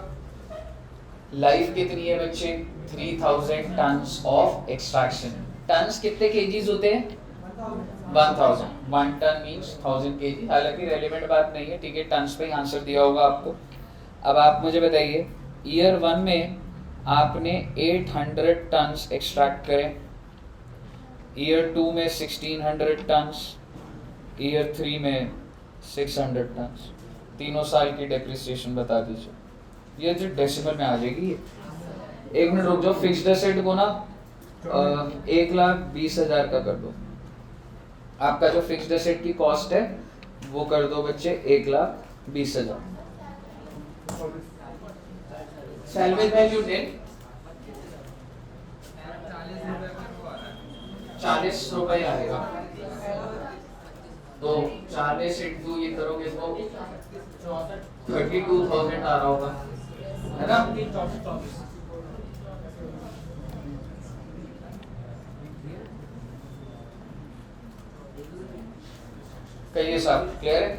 लाइफ कितनी है बच्चे 3000 टन्स ऑफ एक्सट्रैक्शन। टन्स कितने केजीज होते हैं 1000। 1 टन मींस 1000 केजी। हालांकि रेलेवेंट बात नहीं है, ठीक है, टन्स पे ही आंसर दिया होगा आपको। अब आप मुझे बताइए ईयर 1 में आपने 800 टन्स एक्सट्रैक्ट करे, ईयर 2 में 1600 टन्स, ईयर 3 में 600 टन्स। तीनों साल की डेप्रिसिएशन बता दीजिए। ये जो डेसिमल में आ जाएगी। 1 मिनट रुक जाओ, फिक्स्ड एसेट को ना 1,20,000 का कर दो। आपका जो फिक्स्ड एसेट की कॉस्ट है वो कर दो बच्चे 1,20,000। सैलवेज वैल्यू डेट 40 रुपए आएगा। तो 40 इंटू ये करोगे तो 32,000 आ रहा होगा, है ना। कहिए साहब, क्लियर है?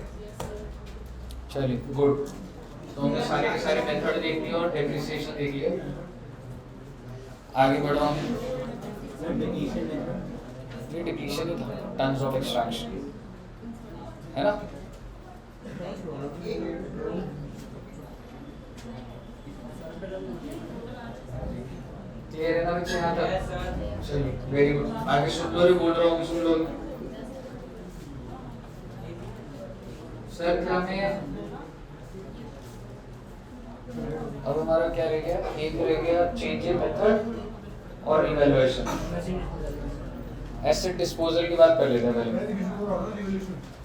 चलिए गुड। तो हमने सारे के सारे मेथड देख लिए और डेप्रिसिएशन देख लिया। आगे बढ़ो। ये डिप्लीशन ही था, टन्स ऑफ एक्सट्रैक्शन, है ना। क्लियर है ना बच्चे यहाँ तक? चलिए वेरी गुड। आगे सुन लो, बोल रहा हूँ सुन लो। सर क्या में अब हमारा क्या रह गया? एक रह गया चेंज इन मेथड और इवैल्यूएशन। एसेट डिस्पोजल की बात कर लेते हैं पहले।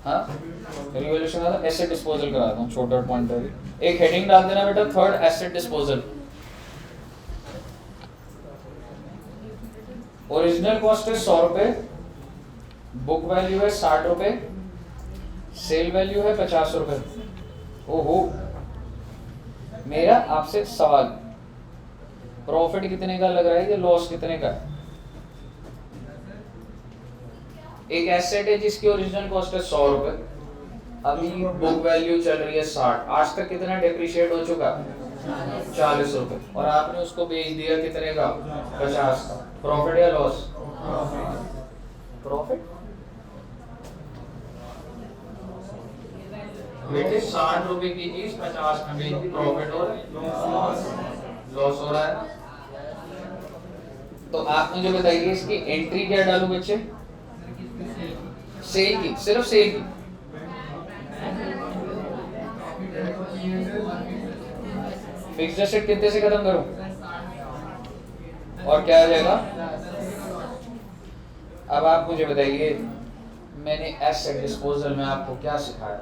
हाँ, रिवॉल्यूशन आता एसेट डिस्पोजल कराता हूँ, छोटा पॉइंट है। एक हेडिंग डाल देना बेटा, third asset disposal. Original cost है 100 रुपए, बुक वैल्यू है 60 रुपए, सेल वैल्यू है 50 रुपए। ओहो, मेरा आपसे सवाल, प्रॉफिट कितने का लग रहा है या लॉस कितने का है? एक एसेट है जिसकी ओरिजिनल कॉस्ट है 100 रुपए, अभी बुक वैल्यू चल रही है 60। आज तक कितना डेप्रिशिएट हो चुका? 40 रुपए। और आपने उसको बेच दिया कितने का? 50 का। प्रॉफिट या लॉस? प्रॉफिट। बेटे 60 रुपए की चीज 50 में बेच दी, प्रॉफिट और लॉस हो रहा है। तो आप मुझे बताइए इसकी एंट्री क्या डालूं बच्चे? सेल की, सिर्फ सेल की। फिक्स्ड एसेट कितने से खत्म करूं? और क्या आ जाएगा? अब आप मुझे बताइए, मैंने एसेट डिस्पोजल में आपको क्या सिखाया?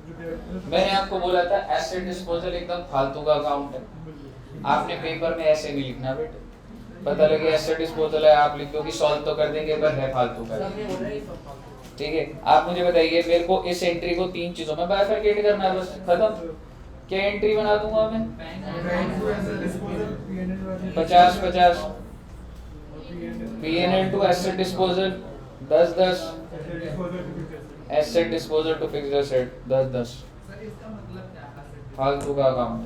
मैंने आपको बोला था एसेट डिस्पोजल एकदम फालतू का अकाउंट है, आपने पेपर में ऐसे नहीं लिखना बेटे। पता लगे एसेट डिस्पोजल है, आप लिख दो कि सॉल्व तो कर देंगे पर है फालतू का। ठीक है, आप मुझे बताइए, मेरे को इस एंट्री को 3 चीजों में बाइफरकेट करना है, बस खत्म। क्या एंट्री बना दूंगा मैं? 50-50, P&L to asset disposal 10-10, asset disposal to fixed asset 10-10। फालतू का काम,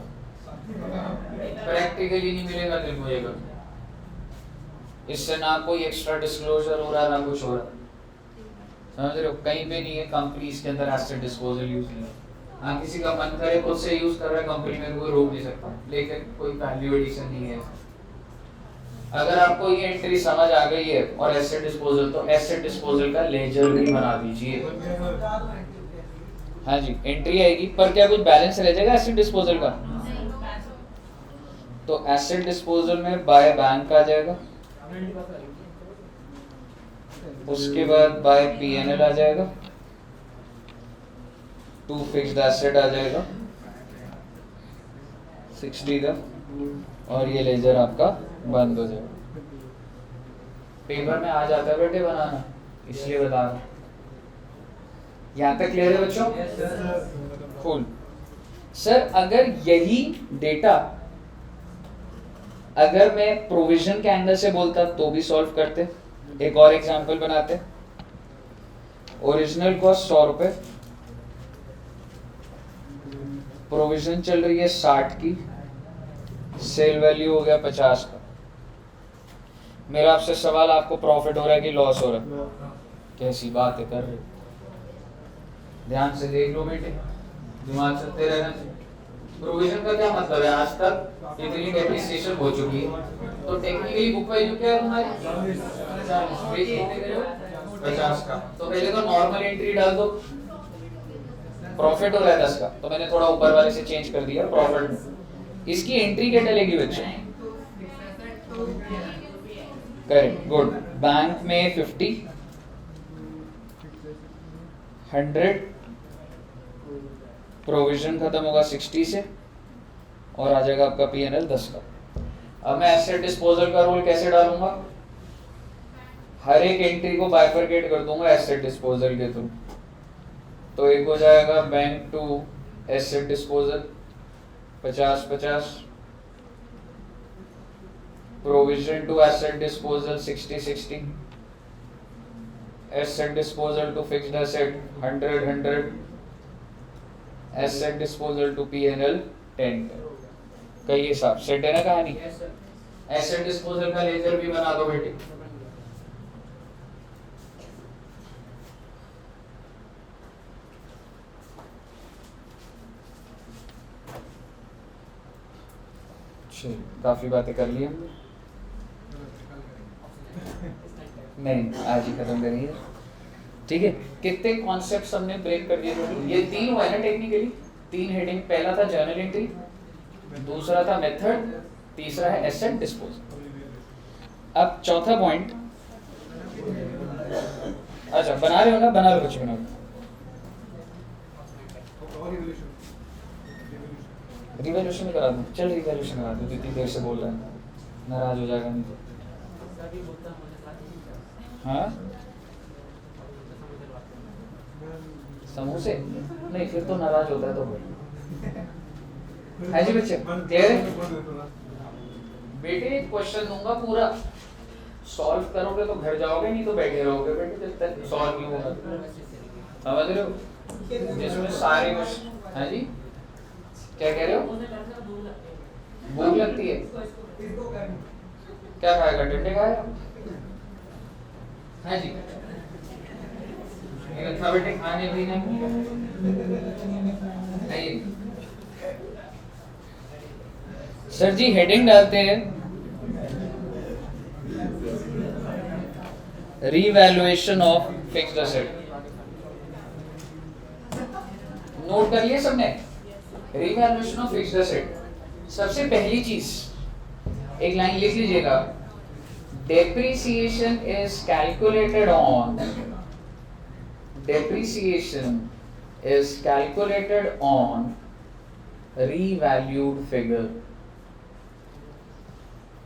प्रैक्टिकली नहीं मिलेगा तेरे को ये। इससे ना कोई एक्स्ट्रा डिस्क्लोजर हो रहा है ना कुछ हो रहा है, समझ रहे हो? कहीं पे नहीं है कंपनीज के अंदर एसेट डिस्पोजल यूज नहीं है। हाँ, किसी का मन करे खुद से यूज कर रहा है, कंपनी में कोई रोक नहीं सकता, लेकिन कोई वैल्यू एडिशन नहीं है। अगर आपको ये एंट्री समझ आ गई है और एसेट डिस्पोजल, तो एसेट डिस्पोजल का लेजर भी बना दीजिए। हाँ जी, एंट्री आएगी पर क्या कुछ बैलेंस रह जाएगा एसेट डिस्पोजल का? तो एसेट डिस्पोजल में बाय बैंक आ जाएगा, उसके बाद बाय P&L आ जाएगा, टू फिक्स्ड एसेट आ जाएगा 60 का, और ये लेजर आपका बंद हो जाएगा। पेपर में आ जाता है बेटे बनाना, इसलिए बता रहा हूं। यहाँ तक क्लियर है बच्चों? फुल। सर अगर यही डेटा अगर मैं प्रोविजन के एंगल से बोलता तो भी सॉल्व करते। एक और एग्जांपल बनाते। ओरिजिनल कॉस्ट 100 रुपए, प्रोविजन चल रही है 60 की, सेल वैल्यू हो गया 50 का। मेरा आपसे सवाल, आपको प्रॉफिट हो रहा है कि लॉस हो रहा है? कैसी बात है कर रहे हो? ध्यान से देख लो बेटे, दिमाग चलते रहना चाहिए। प्रोविजन का क्या मतलब है? आज तक इतनी डेप्रिसिएशन हो चुकी है, तो टेक्निकली बुक वैल्यू क्या है तुम्हारी? 50 का। तो पहले तो नॉर्मल एंट्री डाल दो, प्रॉफिट हो रहा है 10 का, तो मैंने थोड़ा ऊपर वाले से चेंज कर दिया प्रॉफिट। इसकी एंट्री क्या डलेगी बच्चे? Correct, good. बैंक में 50, 100, प्रोविजन खत्म होगा 60 से और आ जाएगा आपका P&L 10 का। अब मैं एसेट डिस्पोजल का रूल कैसे डालूंगा? हर एक एंट्री को बाइफरकेट कर दूंगा एसेट डिस्पोजल के थ्रू। तो एक हो जाएगा bank to asset disposal 50-50, provision to asset disposal 60-60, asset disposal to fixed asset 100-100, asset disposal to P&L 10। कई हिसाब सेट है ना कहानी? एसेट डिस्पोजल का लेजर भी बना दो बेटे। काफी बातें कर ली हमने। नहीं, आज ही खत्म करेंगे, ठीक है? कितने कॉन्सेप्ट्स हमने ब्रेक कर दिए? ये 3 हुआ है ना टेक्निकली, 3 हेडिंग। पहला था जर्नल एंट्री, दूसरा था मेथड, तीसरा है एसेट डिस्पोजल। अब चौथा पॉइंट, अच्छा बना रहे हो ना? बना लो बच्चे, बना लो। रिवॉल्यूशन में करा दूं? चल रिवॉल्यूशन करा दूं, इतनी देर से बोल रहा है, नाराज हो जाएगा नहीं तो। हाँ समोसे नहीं, फिर तो नाराज होता है तो है जी बच्चे, क्लियर है? बेटे एक क्वेश्चन दूंगा, पूरा सॉल्व करोगे तो घर जाओगे, नहीं तो बैठे रहोगे बेटे जब तक सॉल्व नहीं होगा। समझ रहे हो? जिसमें सारे क्वेश्चन। हाँ जी, क्या कह रहे हो? भूख लगती है, क्या खाएगा? टिंडे खाएगा? हाँ जी, अच्छा बेटे खाने पीने सर जी हेडिंग डालते हैं revaluation of fixed asset. Note कर लिया सबने? रीवैल्यूएशन ऑफ फिक्स्ड एसेट, सबसे पहली चीज एक लाइन लिख लीजिएगा, depreciation is calculated on revalued figure।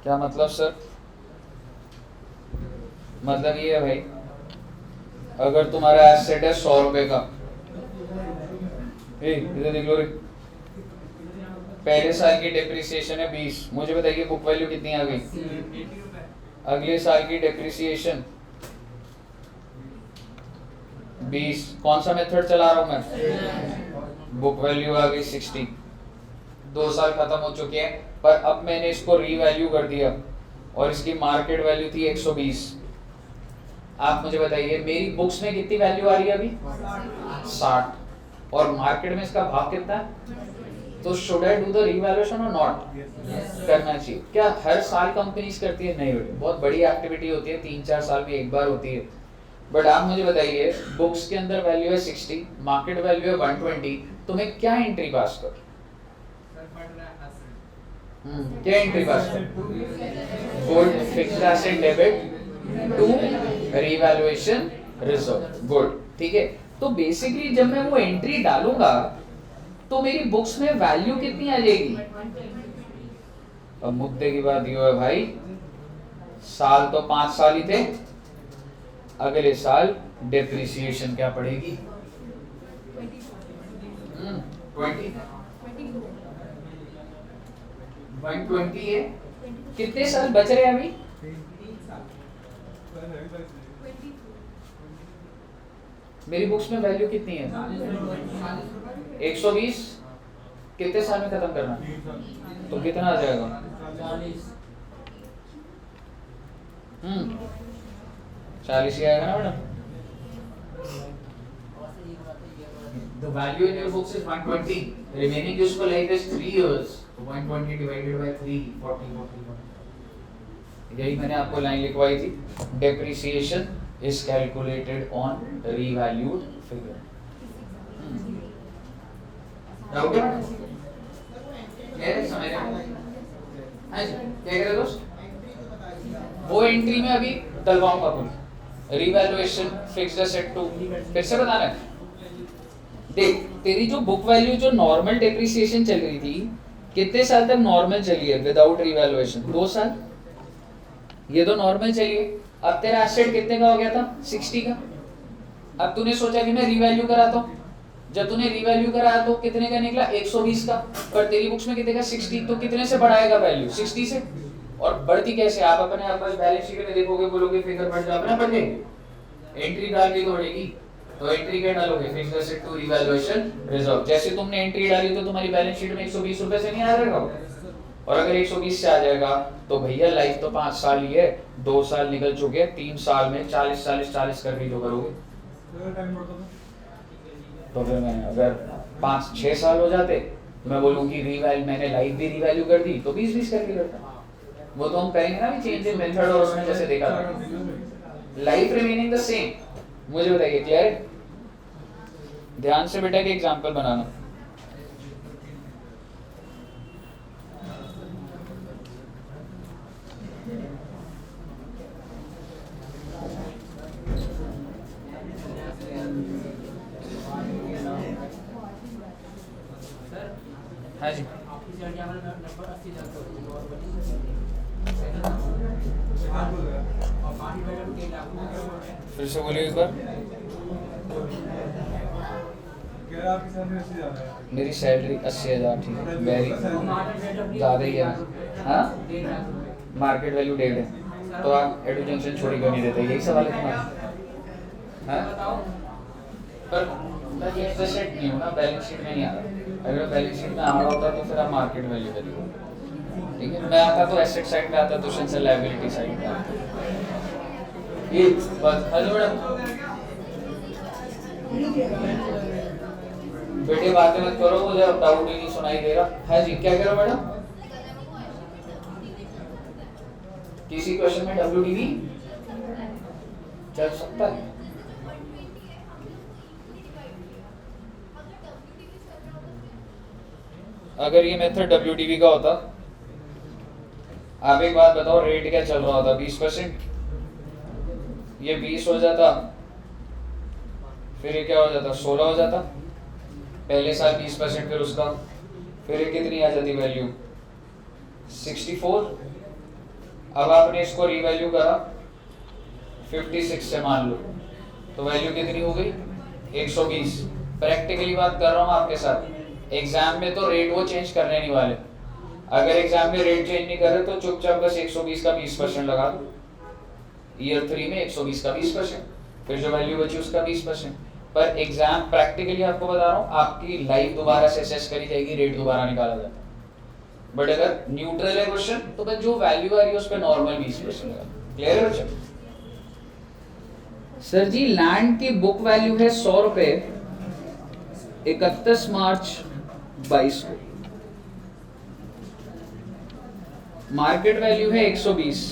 क्या मतलब सर? मतलब ये है भाई, अगर तुम्हारा एसेट है 100 रुपए का, इधर देख लो रे, पहले साल की डेप्रिसिएशन है 20, मुझे बताइए बुक वैल्यू कितनी आ गई? अगले साल की डेप्रिसिएशन 20, कौन सा मेथड चला रहा हूं मैं? बुक वैल्यू आ गई 60। 2 साल खत्म हो चुके हैं, पर अब मैंने इसको रीवैल्यू कर दिया और इसकी मार्केट वैल्यू थी 120। आप मुझे बताइए मेरी बुक्स में कितनी वैल्यू आ रही है अभी? 60, और मार्केट में इसका भाव कितना है? तो should I do the revaluation और नॉट? करना चाहिए। क्या हर साल कंपनीज करती है? नहीं बेटे, बहुत बड़ी एक्टिविटी होती है, 3-4 साल में एक बार होती है। बट आप मुझे बताइए बुक्स के अंदर वैल्यू है 60, मार्केट वैल्यू है 120, तो मैं क्या एंट्री पास करूं? क्या एंट्री पास करूं? Good, fixed asset debit to revaluation reserve. Good, ठीक है। तो बेसिकली जब मैं वो एंट्री डालूंगा तो मेरी बुक्स में वैल्यू कितनी आ जाएगी? अब मुद्दे की बात ये है भाई, साल तो 5 साल ही थे, अगले साल डेप्रिसिएशन क्या पड़ेगी? 20, 120 है, कितने साल बच रहे हैं अभी? मेरी बुक्स में वैल्यू कितनी है? 120। कितने साल में खत्म करना? तो कितना आ जाएगा? 40 ही आएगा ना madam? The value in your books is 120. Remaining useful life is 3 years. 120 divided by 3, 40, 40. यही मैंने आपको लाइन लिखवाई थी. Depreciation is calculated on revalued figure. Doubt है? ये समझ रहे हैं? हाँ जी, क्या कह रहे दोस्त? वो एंट्री में अभी डलवाऊंगा कुछ. Revaluation, fixed asset to. फिर से बताना है. देख, तेरी जो बुक वैल्यू जो नॉर्मल डेप्रिसिएशन चल रही थी, कितने साल तक नॉर्मल चली है विदाउट रिवैल्यूएशन? 2 साल. ये तो नॉर्मल चली है. अब तेरा एसेट कितने का हो गया था? 60 का. अब तूने सोचा कि मैं रिवैल्यू कराता हूँ. जब तूने रिवैल्यू कराया तो कितने का निकला? 120 का. पर तेरी बुक्स में कितने का? 60. तो कितने से बढ़ाएगा वैल्यू? 60 से. और बढ़ती कैसे? आप अपने आप बस बैलेंस शीट में देखोगे, बोलोगे फिगर बढ़ जाए ना, बढ़ जाएगी. एंट्री डालनी तो पड़ेगी. तो एंट्री क्या डालोगे? Fixed asset to revaluation reserve. जैसे तुमने एंट्री डाली तो तुम्हारी बैलेंस शीट में 120 रुपए से नहीं आ जाएगा. और अगर 120 से आ जाएगा तो भैया लाइफ तो 5 साल ही है. 2 साल निकल चुके, 3 साल में 40 कर भी तो करोगे. तो फिर मैं अगर 5-6 साल हो जाते, मैं बोलूँ कि रिवैल्यू, मैंने लाइफ भी रिवैल्यू कर दी, तो 20-20 करके करता. वो तो हम करेंगे ना चेंज इन मेथड, और उसमें जैसे देखा था लाइफ रिमेनिंग द सेम. मुझे बताइए, क्लियर है? ध्यान से बेटा के एग्जांपल बनाना. हाँ जी, फिर से बोलिए एक बार. मेरी सैलरी 80,000. ठीक है, वेरी ज़्यादा ही है. हाँ, मार्केट वैल्यू 1.5 है, तो आप एडुकेशन छोड़ी क्यों नहीं देते? यही सवाल है तुम्हारा. हाँ, पर मैं ये एसेट नहीं हूँ ना, बैलेंस शीट में नहीं आ रहा. अगर बैलेंस शीट में आ रहा होता तो फिर आप मार्केट वैल्यू करिए. ठीक है, मैं आता तो एसेट साइड पे आता, दुष्यंत से लायबिलिटी साइड पे आता. ये बस. हेलो मैडम, बेटे बातें मत करो, मुझे अब डाउट ही नहीं सुनाई दे रहा है जी. क्या करो मैडम? किसी क्वेश्चन में WDV चल सकता है? अगर ये मेथड WDV का होता, आप एक बात बताओ, रेट क्या चल रहा होता? 20%. ये 20 हो जाता, फिर ये क्या हो जाता? 16 हो जाता. पहले साल 20%, फिर उसका, फिर ये कितनी आ जाती वैल्यू? 64. अब आपने इसको रीवैल्यू करा 56 से, मान लो, तो वैल्यू कितनी हो गई? 120. प्रैक्टिकली बात कर रहा हूँ आपके साथ. एग्जाम में तो रेट वो चेंज करने नहीं वाले. अगर एग्जाम में रेट चेंज नहीं करे तो चुपचाप बस 120 का 20% लगा दो. ईयर 3 में 120 का 20%, फिर जो वैल्यू बची उसका 20%. पर एग्जाम प्रैक्टिकली आपको बता रहा हूँ, आपकी लाइफ दोबारा से असेस करी जाएगी, रेट दोबारा निकाला जाता है. बट अगर न्यूट्रल है क्वेश्चन, तो बस जो वैल्यू आ रही है उस पर नॉर्मल 20% लगा. क्लियर है बच्चा? सर जी, लैंड की बुक वैल्यू है 100 रुपए 31 मार्च 22 को. मार्केट वैल्यू है 120.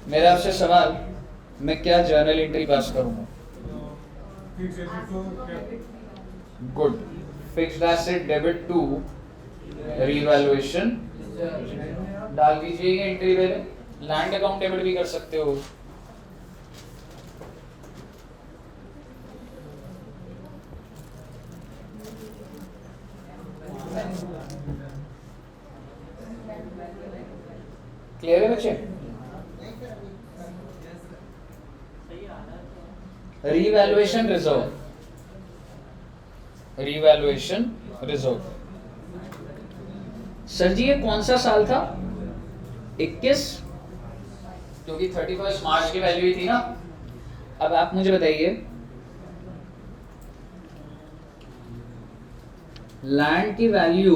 मेरा आपसे सवाल, मैं क्या जर्नल एंट्री पास करूंगा? Good. Fixed asset debit to revaluation डाल दीजिए एंट्री पहले. लैंड अकाउंट डेबिट भी कर सकते हो. क्लियर है बच्चे? Revaluation reserve. Revaluation reserve sir जी ये कौन सा साल था? 21, क्योंकि 31 मार्च की वैल्यू ही थी ना। अब आप मुझे बताइए लैंड की वैल्यू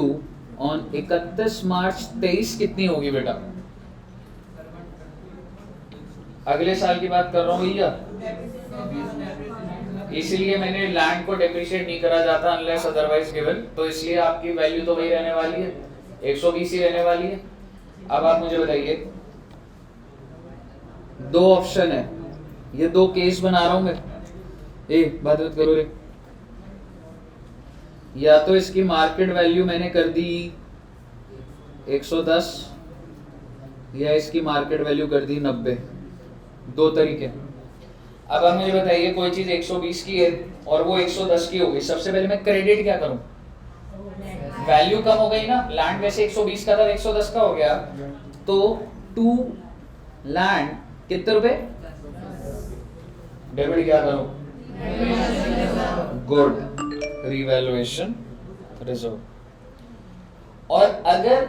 ऑन 31 मार्च 23 कितनी होगी बेटा? अगले साल की बात कर रहा हूँ भैया, इसलिए मैंने लैंड को डेप्रिशिएट नहीं करा जाता अनलेस अदरवाइज गिवन, तो इसलिए आपकी वैल्यू तो वही रहने वाली है, 120 ही रहने वाली है। अब आप मुझे बताइए, दो ऑप्शन है, ये दो केस बना रहा हूं मैं, बात करो रे। या तो इसकी मार्केट वैल्यू मैंने कर दी 110 या इसकी मार्केट वैल्यू कर दी 90, दो तरीके। अब आप मुझे बताइए कोई चीज 120 की है और वो 110 की हो गई, सबसे पहले मैं क्रेडिट क्या करूं? वैल्यू कम हो गई ना, लैंड वैसे 120 का था 110 का हो गया, तो टू लैंड कितने रुपए डेबिट क्या करूं? Good, revaluation reserve. और अगर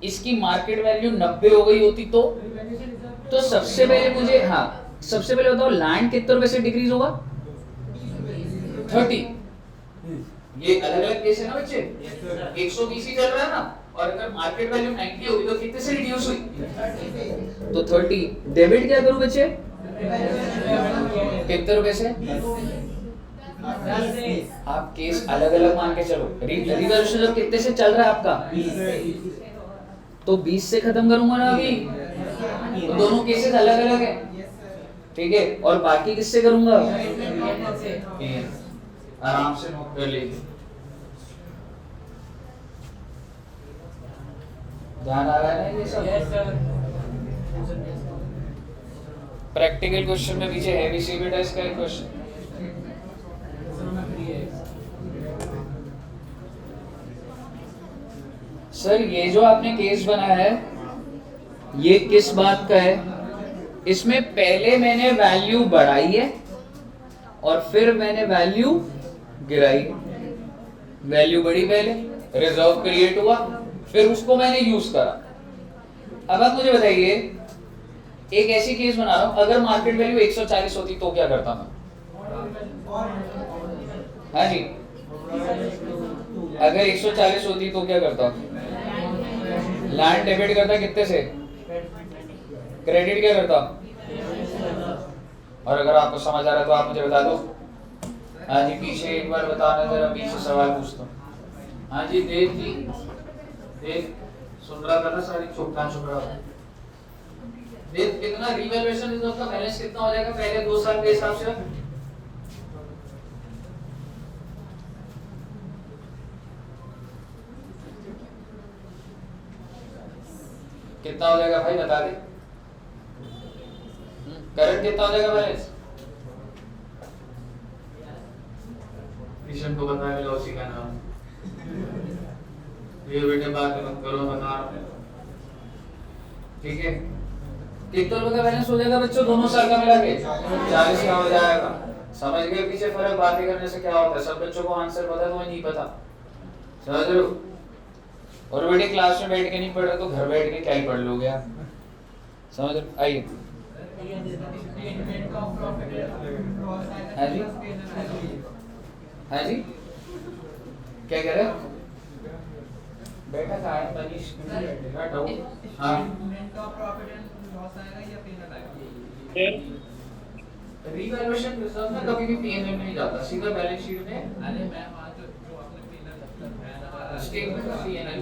इसकी मार्केट वैल्यू 90 हो गई होती तो सबसे पहले मुझे, हाँ सबसे पहले बताओ लैंड कितने रुपए से डिक्रीज होगा? 30। ये अलग अलग केस है ना बच्चे, 120 ही चल रहा है ना, और अगर मार्केट वैल्यू 90 होगी तो कितने से रिड्यूस हुई? तो 30। डेबिट क्या करूं बच्चे? कितने रुपए से? आप केस अलग अलग मान के चलो। रिवैल्यूएशन जब कितने से चल रहा है आपका? तो 20 से खत्म करूंगा ना अभी, तो दोनों केसेस अलग अलग है, ठीक है। और बाकी किससे करूंगा? आराम से नोट कर लीजिए, ध्यान आ रहा है ना ये सब? प्रैक्टिकल क्वेश्चन में पीछे है भी सीबी टेस्ट का एक क्वेश्चन। सर ये जो आपने केस बनाया है ये किस बात का है? इसमें पहले मैंने वैल्यू बढ़ाई है और फिर मैंने वैल्यू गिराई। वैल्यू बढ़ी पहले, रिजर्व क्रिएट हुआ, फिर उसको मैंने यूज करा। अब आप मुझे बताइए, एक ऐसी केस बना रहा हूं, अगर मार्केट वैल्यू 140 होती तो क्या करता मैं? हाँ जी, अगर 140 होती तो क्या करता? लैंड डेबिट करता कितने से? क्रेडिट क्या करता? और अगर आपको समझ आ रहा है तो आप मुझे बता दो। हाँ जी, पीछे एक बार बताना जरा, पीछे सवाल पूछता हूँ। हाँ जी, देख जी, देख सुन रहा था ना, सारी चुपचाप सुन रहा था। देख कितना रिवैल्यूएशन रिजर्व का बैलेंस कितना हो जाएगा पहले 2 साल के हिसाब से? कितना हो जाएगा भाई बता दे। करंट कितना हो जाएगा बैलेंस? किशन को बता मिला उसी का नाम। ये बेटे बात मत करो, बता रहा हूं, ठीक है। कितने रुपए का बैलेंस हो जाएगा बच्चों दोनों साल का मिला के? 40 का हो जाएगा। समझ गए पीछे फर्क? बातें करने से क्या होता है? सब बच्चों को आंसर पता है तो नहीं पता, समझ लो। और बेटे क्लास में बैठ के नहीं पढ़ रहे तो घर बैठ के क्या ही पढ़ लोगे आप, समझ लो। आइए, हाँ जी, हाँ जी, क्या कह रहे हो? बैठा था मनीष, हाँ रिवैल्यूएशन रिजर्व में कभी भी पीएनएल में नहीं जाता, सीधा बैलेंस शीट में। अरे मैं वहां जो आपने पीएनएल स्टेटमेंट का पीएनएल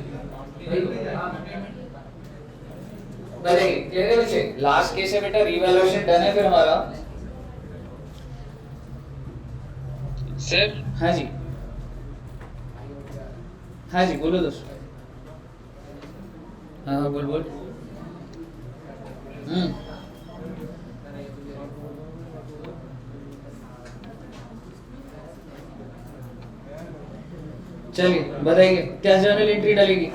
बताइए। क्लियर है बच्चे? लास्ट केस है बेटा, रिवैल्यूएशन डन है फिर हमारा। सर हाँ जी, हाँ जी बोलो दोस्तों। हाँ हाँ बोल बोल। चलिए बताइए क्या जर्नल एंट्री डालेगी?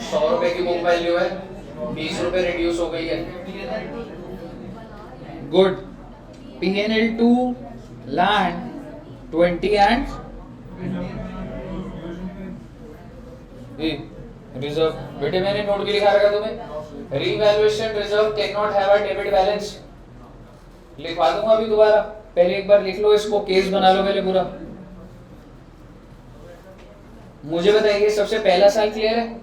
₹100 की बुक वैल्यू है, 20 रुपए रिड्यूस हो गई है। Good. PNL 2 land 20 and reserve. बेटे मैंने नोट के लिखा रखा तुम्हें, revaluation reserve can not have a debit balance. लिखवा दूंगा अभी दोबारा, पहले एक बार लिख लो इसको, केस बना लो पहले पूरा। मुझे बताइए सबसे पहला साल क्लियर है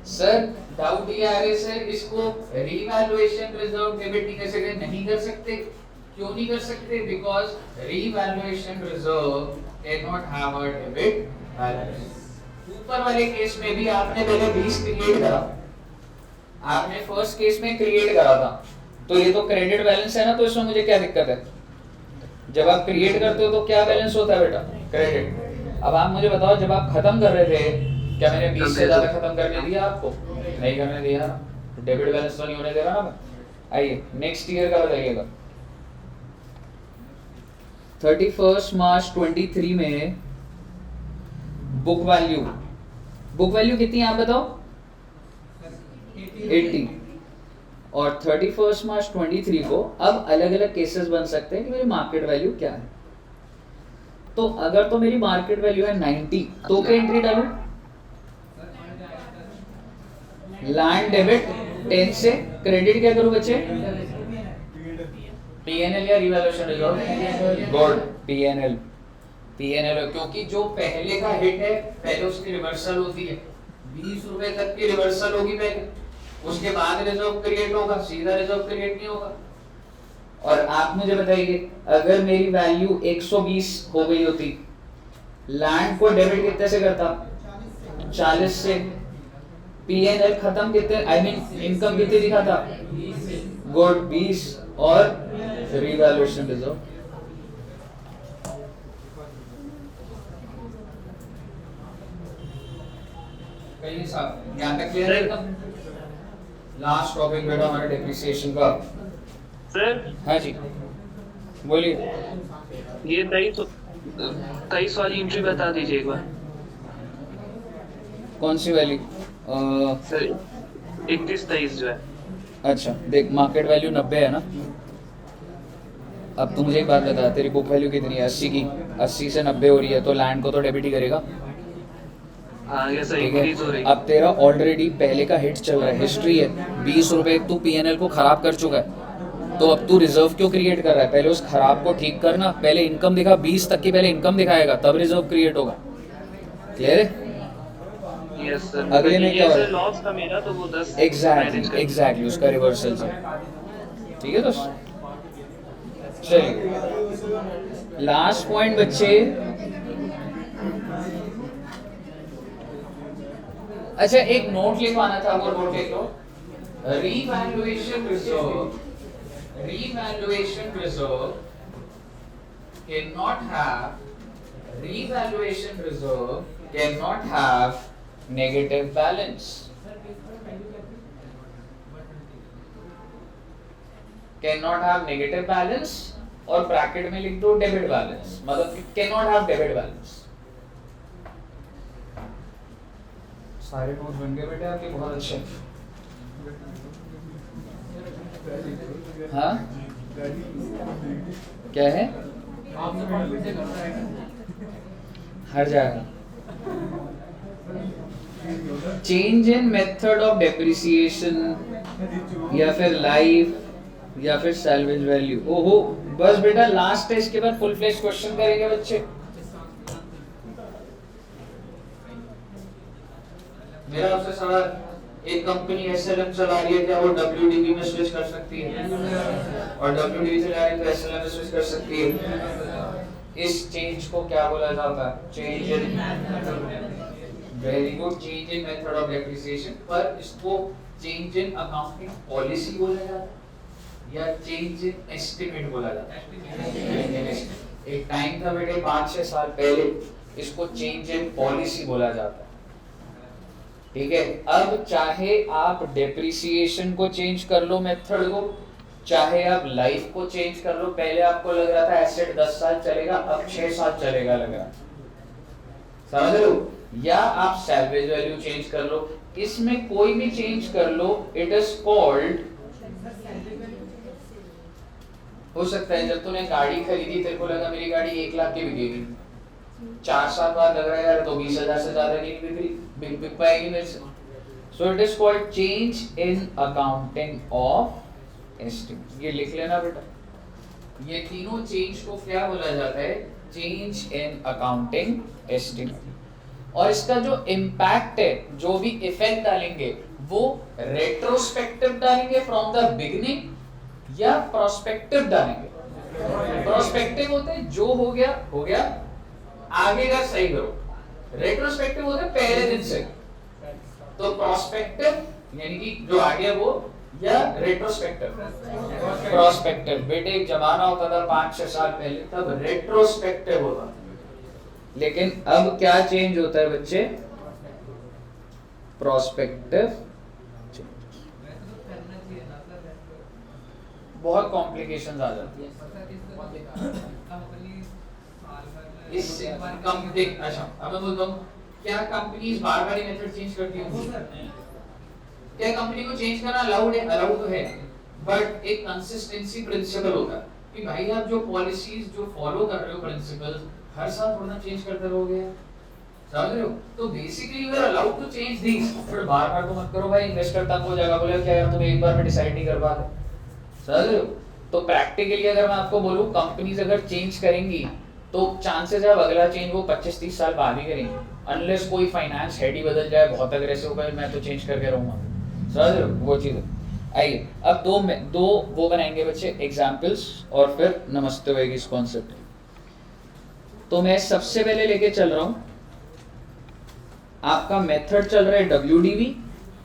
सर? डाउट ये आ रही सर इसको रीवैल्यूएशन रिजर्व डेबिट नहीं कर सकते। नहीं कर सकते, क्यों नहीं कर सकते? Because revaluation reserve can not have a debit balance. ऊपर वाले केस में भी आपने पहले 20 क्रिएट करा, आपने फर्स्ट केस में क्रिएट करा था, तो ये तो क्रेडिट बैलेंस है ना, तो इसमें मुझे क्या दिक्कत है? जब आप क्रिएट करते हो तो क्या बैलेंस होता है बेटा? क्रेडिट। अब आप मुझे बताओ, जब आप खत्म कर रहे थे क्या मैंने 20 से ज्यादा खत्म करने दिया आपको? नहीं करने दिया, डेबिट बैलेंस तो नहीं होने दे रहा ना मैं। आइए नेक्स्ट ईयर का बताइएगा। 31 मार्च 23 में बुक वैल्यू कितनी है आप बताओ? 80। और 31 मार्च 23 को अब अलग अलग केसेस बन सकते हैं कि मेरी मार्केट वैल्यू क्या है। तो अगर तो मेरी मार्केट वैल्यू है 90, तो क्या एंट्री डालूं? लैंड डेबिट 10 से क्रेडिट क्या करूं बच्चे? पीएनएल या रिवैल्यूएशन रिजर्व? Good, PNL. क्योंकि जो पहले का हिट है पहले उसकी रिवर्सल होती है, 20 रुपए तक की रिवर्सल होगी पहले, उसके बाद रिजर्व क्रिएट होगा, सीधा रिजर्व क्रिएट नहीं होगा। और आप मुझे बताइए अगर मेरी वैल्यू 120 हो गई होती, लैंड को डेबिट कितने से करता? 40 से। पीएनएल खत्म कितने, आई मीन इनकम कितनी दिखाता? गुड, 20। और रिवैल्यूएशन रिजर्व कहीं साहब यहाँ तक क्लियर है एकदम? लास्ट टॉपिक बेटा हमारे डेप्रिसिएशन का। सर हाँ जी बोलिए। ये 23 वाली एंट्री बता दीजिए एक बार। कौन सी वाली? सर 31-23 जो है। अच्छा देख, मार्केट वैल्यू 90 है ना। अब तू मुझे एक बात बता, तेरी बुक वैल्यू कितनी है? 80 की। 80 से 90 हो रही है तो लैंड को तो डेबिट ही करेगा। हाँ ये सर ठीक इंक्रीज हो रही है, है। अब तेरा ऑलरेडी पहले का हिट चल रहा है, हिस्ट्री है, 20 रुपए तू पीएनएल को खराब कर चुका है, तो अब तू रिजर्व क्यों क्रिएट कर रहा है? पहले उस खराब को ठीक करना, पहले इनकम दिखा, 20 तक की पहले इनकम दिखाएगा तब रिजर्व क्रिएट होगा। क्लियर है? Yes sir. अगले में क्या होगा? लॉस का मेरा तो वो 10 एग्जैक्टली उसका रिवर्सल से। ठीक है दोस्त, चलिए लास्ट पॉइंट बच्चे। अच्छा एक नोट लिखवाना था, वो नोट लिख लो। Revaluation reserve can not have negative balance. Can not have negative balance और ब्रैकेट में लिख दो डेबिट बैलेंस, मतलब can not have debit balance. सारे नोट बन गए बेटे आपके, बहुत अच्छे। हाँ क्या है? हर जाएगा। Change in method of depreciation या फिर लाइफ या फिर सैल्वेज वैल्यू। ओहो बस बेटा लास्ट है, इसके बाद फुल फ्लेश क्वेश्चन करेंगे बच्चे। मेरा आपसे सवाल, एक कंपनी एसएलएम चला रही है, क्या वो डब्ल्यूडीबी में स्विच कर सकती है? और डब्ल्यूडीबी चला रही है तो एसएलएम में स्विच कर सकती है। इस चेंज को क्या बोला जाता है? Change in, very good, change in method of depreciation. पर इसको चेंज इन अकाउंटिंग पॉलिसी बोला जाता है या चेंज इन एस्टिमेट बोला जाता है? एक टाइम था बेटे 5-6 साल पहले, इसको चेंज इन पॉलिसी बोला जाता है। ठीक है, अब चाहे आप डेप्रिसिएशन को चेंज कर लो मेथड को, चाहे आप लाइफ को चेंज कर लो। पहले आपको लग रहा था एसेट 10 साल चलेगा, अब 6 साल चलेगा लग रहा, समझ लो। या आप सैल्वेज वैल्यू चेंज कर लो, इसमें कोई भी चेंज कर लो, इट इज कॉल्ड हो सकता है जब तूने गाड़ी खरीदी तेरे को लगा मेरी गाड़ी 1 लाख की बिकेगी, 4 साल बाद लग रहा है यार तो 20,000 से ज्यादा की नहीं बिक पाएगी मेरे से। So it is called change in accounting of estimate. ये लिख लेना बेटा, ये तीनों चेंज को क्या बोला जाता है, चेंज इन अकाउंटिंग एस्टिमेट। और इसका जो इम्पैक्ट है, जो भी इफेक्ट डालेंगे वो रेट्रोस्पेक्टिव डालेंगे फ्रॉम द बिगिनिंग या प्रोस्पेक्टिव डालेंगे। प्रोस्पेक्टिव होते हैं जो हो गया आगे का सही करो, रेट्रोस्पेक्टिव होते हैं पहले दिन से। तो प्रोस्पेक्टिव यानी कि जो आ गया वो, या रेट्रोस्पेक्टिव। प्रोस्पेक्टिव बेटे एक जमाना होता था 5-6 साल पहले, तब रेट्रोस्पेक्टिव होता था, लेकिन अब क्या चेंज होता है बच्चे, प्रोस्पेक्टिव। बहुत कॉम्प्लिकेशंस आ जाती है इस कंपनी। अच्छा अब मैं बोलता हूँ, क्या कंपनीज बार बार मेथड चेंज करती होंगी? क्या कंपनी को चेंज करना अलाउड है? अलाउड तो है, बट एक कंसिस्टेंसी प्रिंसिपल होता है कि भाई आप जो पॉलिसीज जो फॉलो कर रहे हो प्रिंसिपल्स, हर साल थोड़ा चेंज करते रहोगे, समझ रहे हो? तो basically you are allowed to change this, फिर बार बार तो मत करो भाई, इन्वेस्टर तंग हो जाएगा, बोले क्या यार तुम एक बार में डिसाइड नहीं कर पा रहे, समझ रहे हो? तो प्रैक्टिकली अगर मैं आपको बोलूं, कंपनीज अगर चेंज करेंगी तो चांसेस है अब अगला चेंज वो 25-30 साल बाद ही करेंगे, अनलेस कोई फाइनेंस हेड ही बदल जाए बहुत अग्रेसिव होकर मैं तो चेंज करके रहूंगा, समझ रहे हो वो चीज़। आइए अब दो वो बनाएंगे बच्चे एग्जाम्पल्स, और फिर नमस्ते होएगी इस कॉन्सेप्ट। तो मैं सबसे पहले लेके चल रहा हूँ, आपका मेथड चल रहा है WDV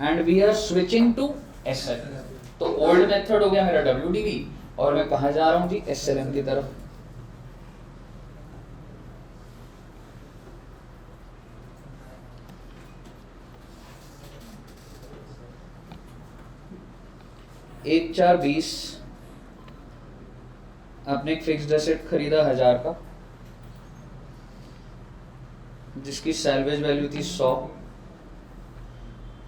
and we are switching to SLM। तो ओल्ड मेथड हो गया मेरा WDV और मैं कहाँ जा रहा हूँ जी, SLM की तरफ। एक 4-20 आपने एक फिक्स्ड एसेट खरीदा 1000 का, जिसकी सैल्वेज वैल्यू थी 100,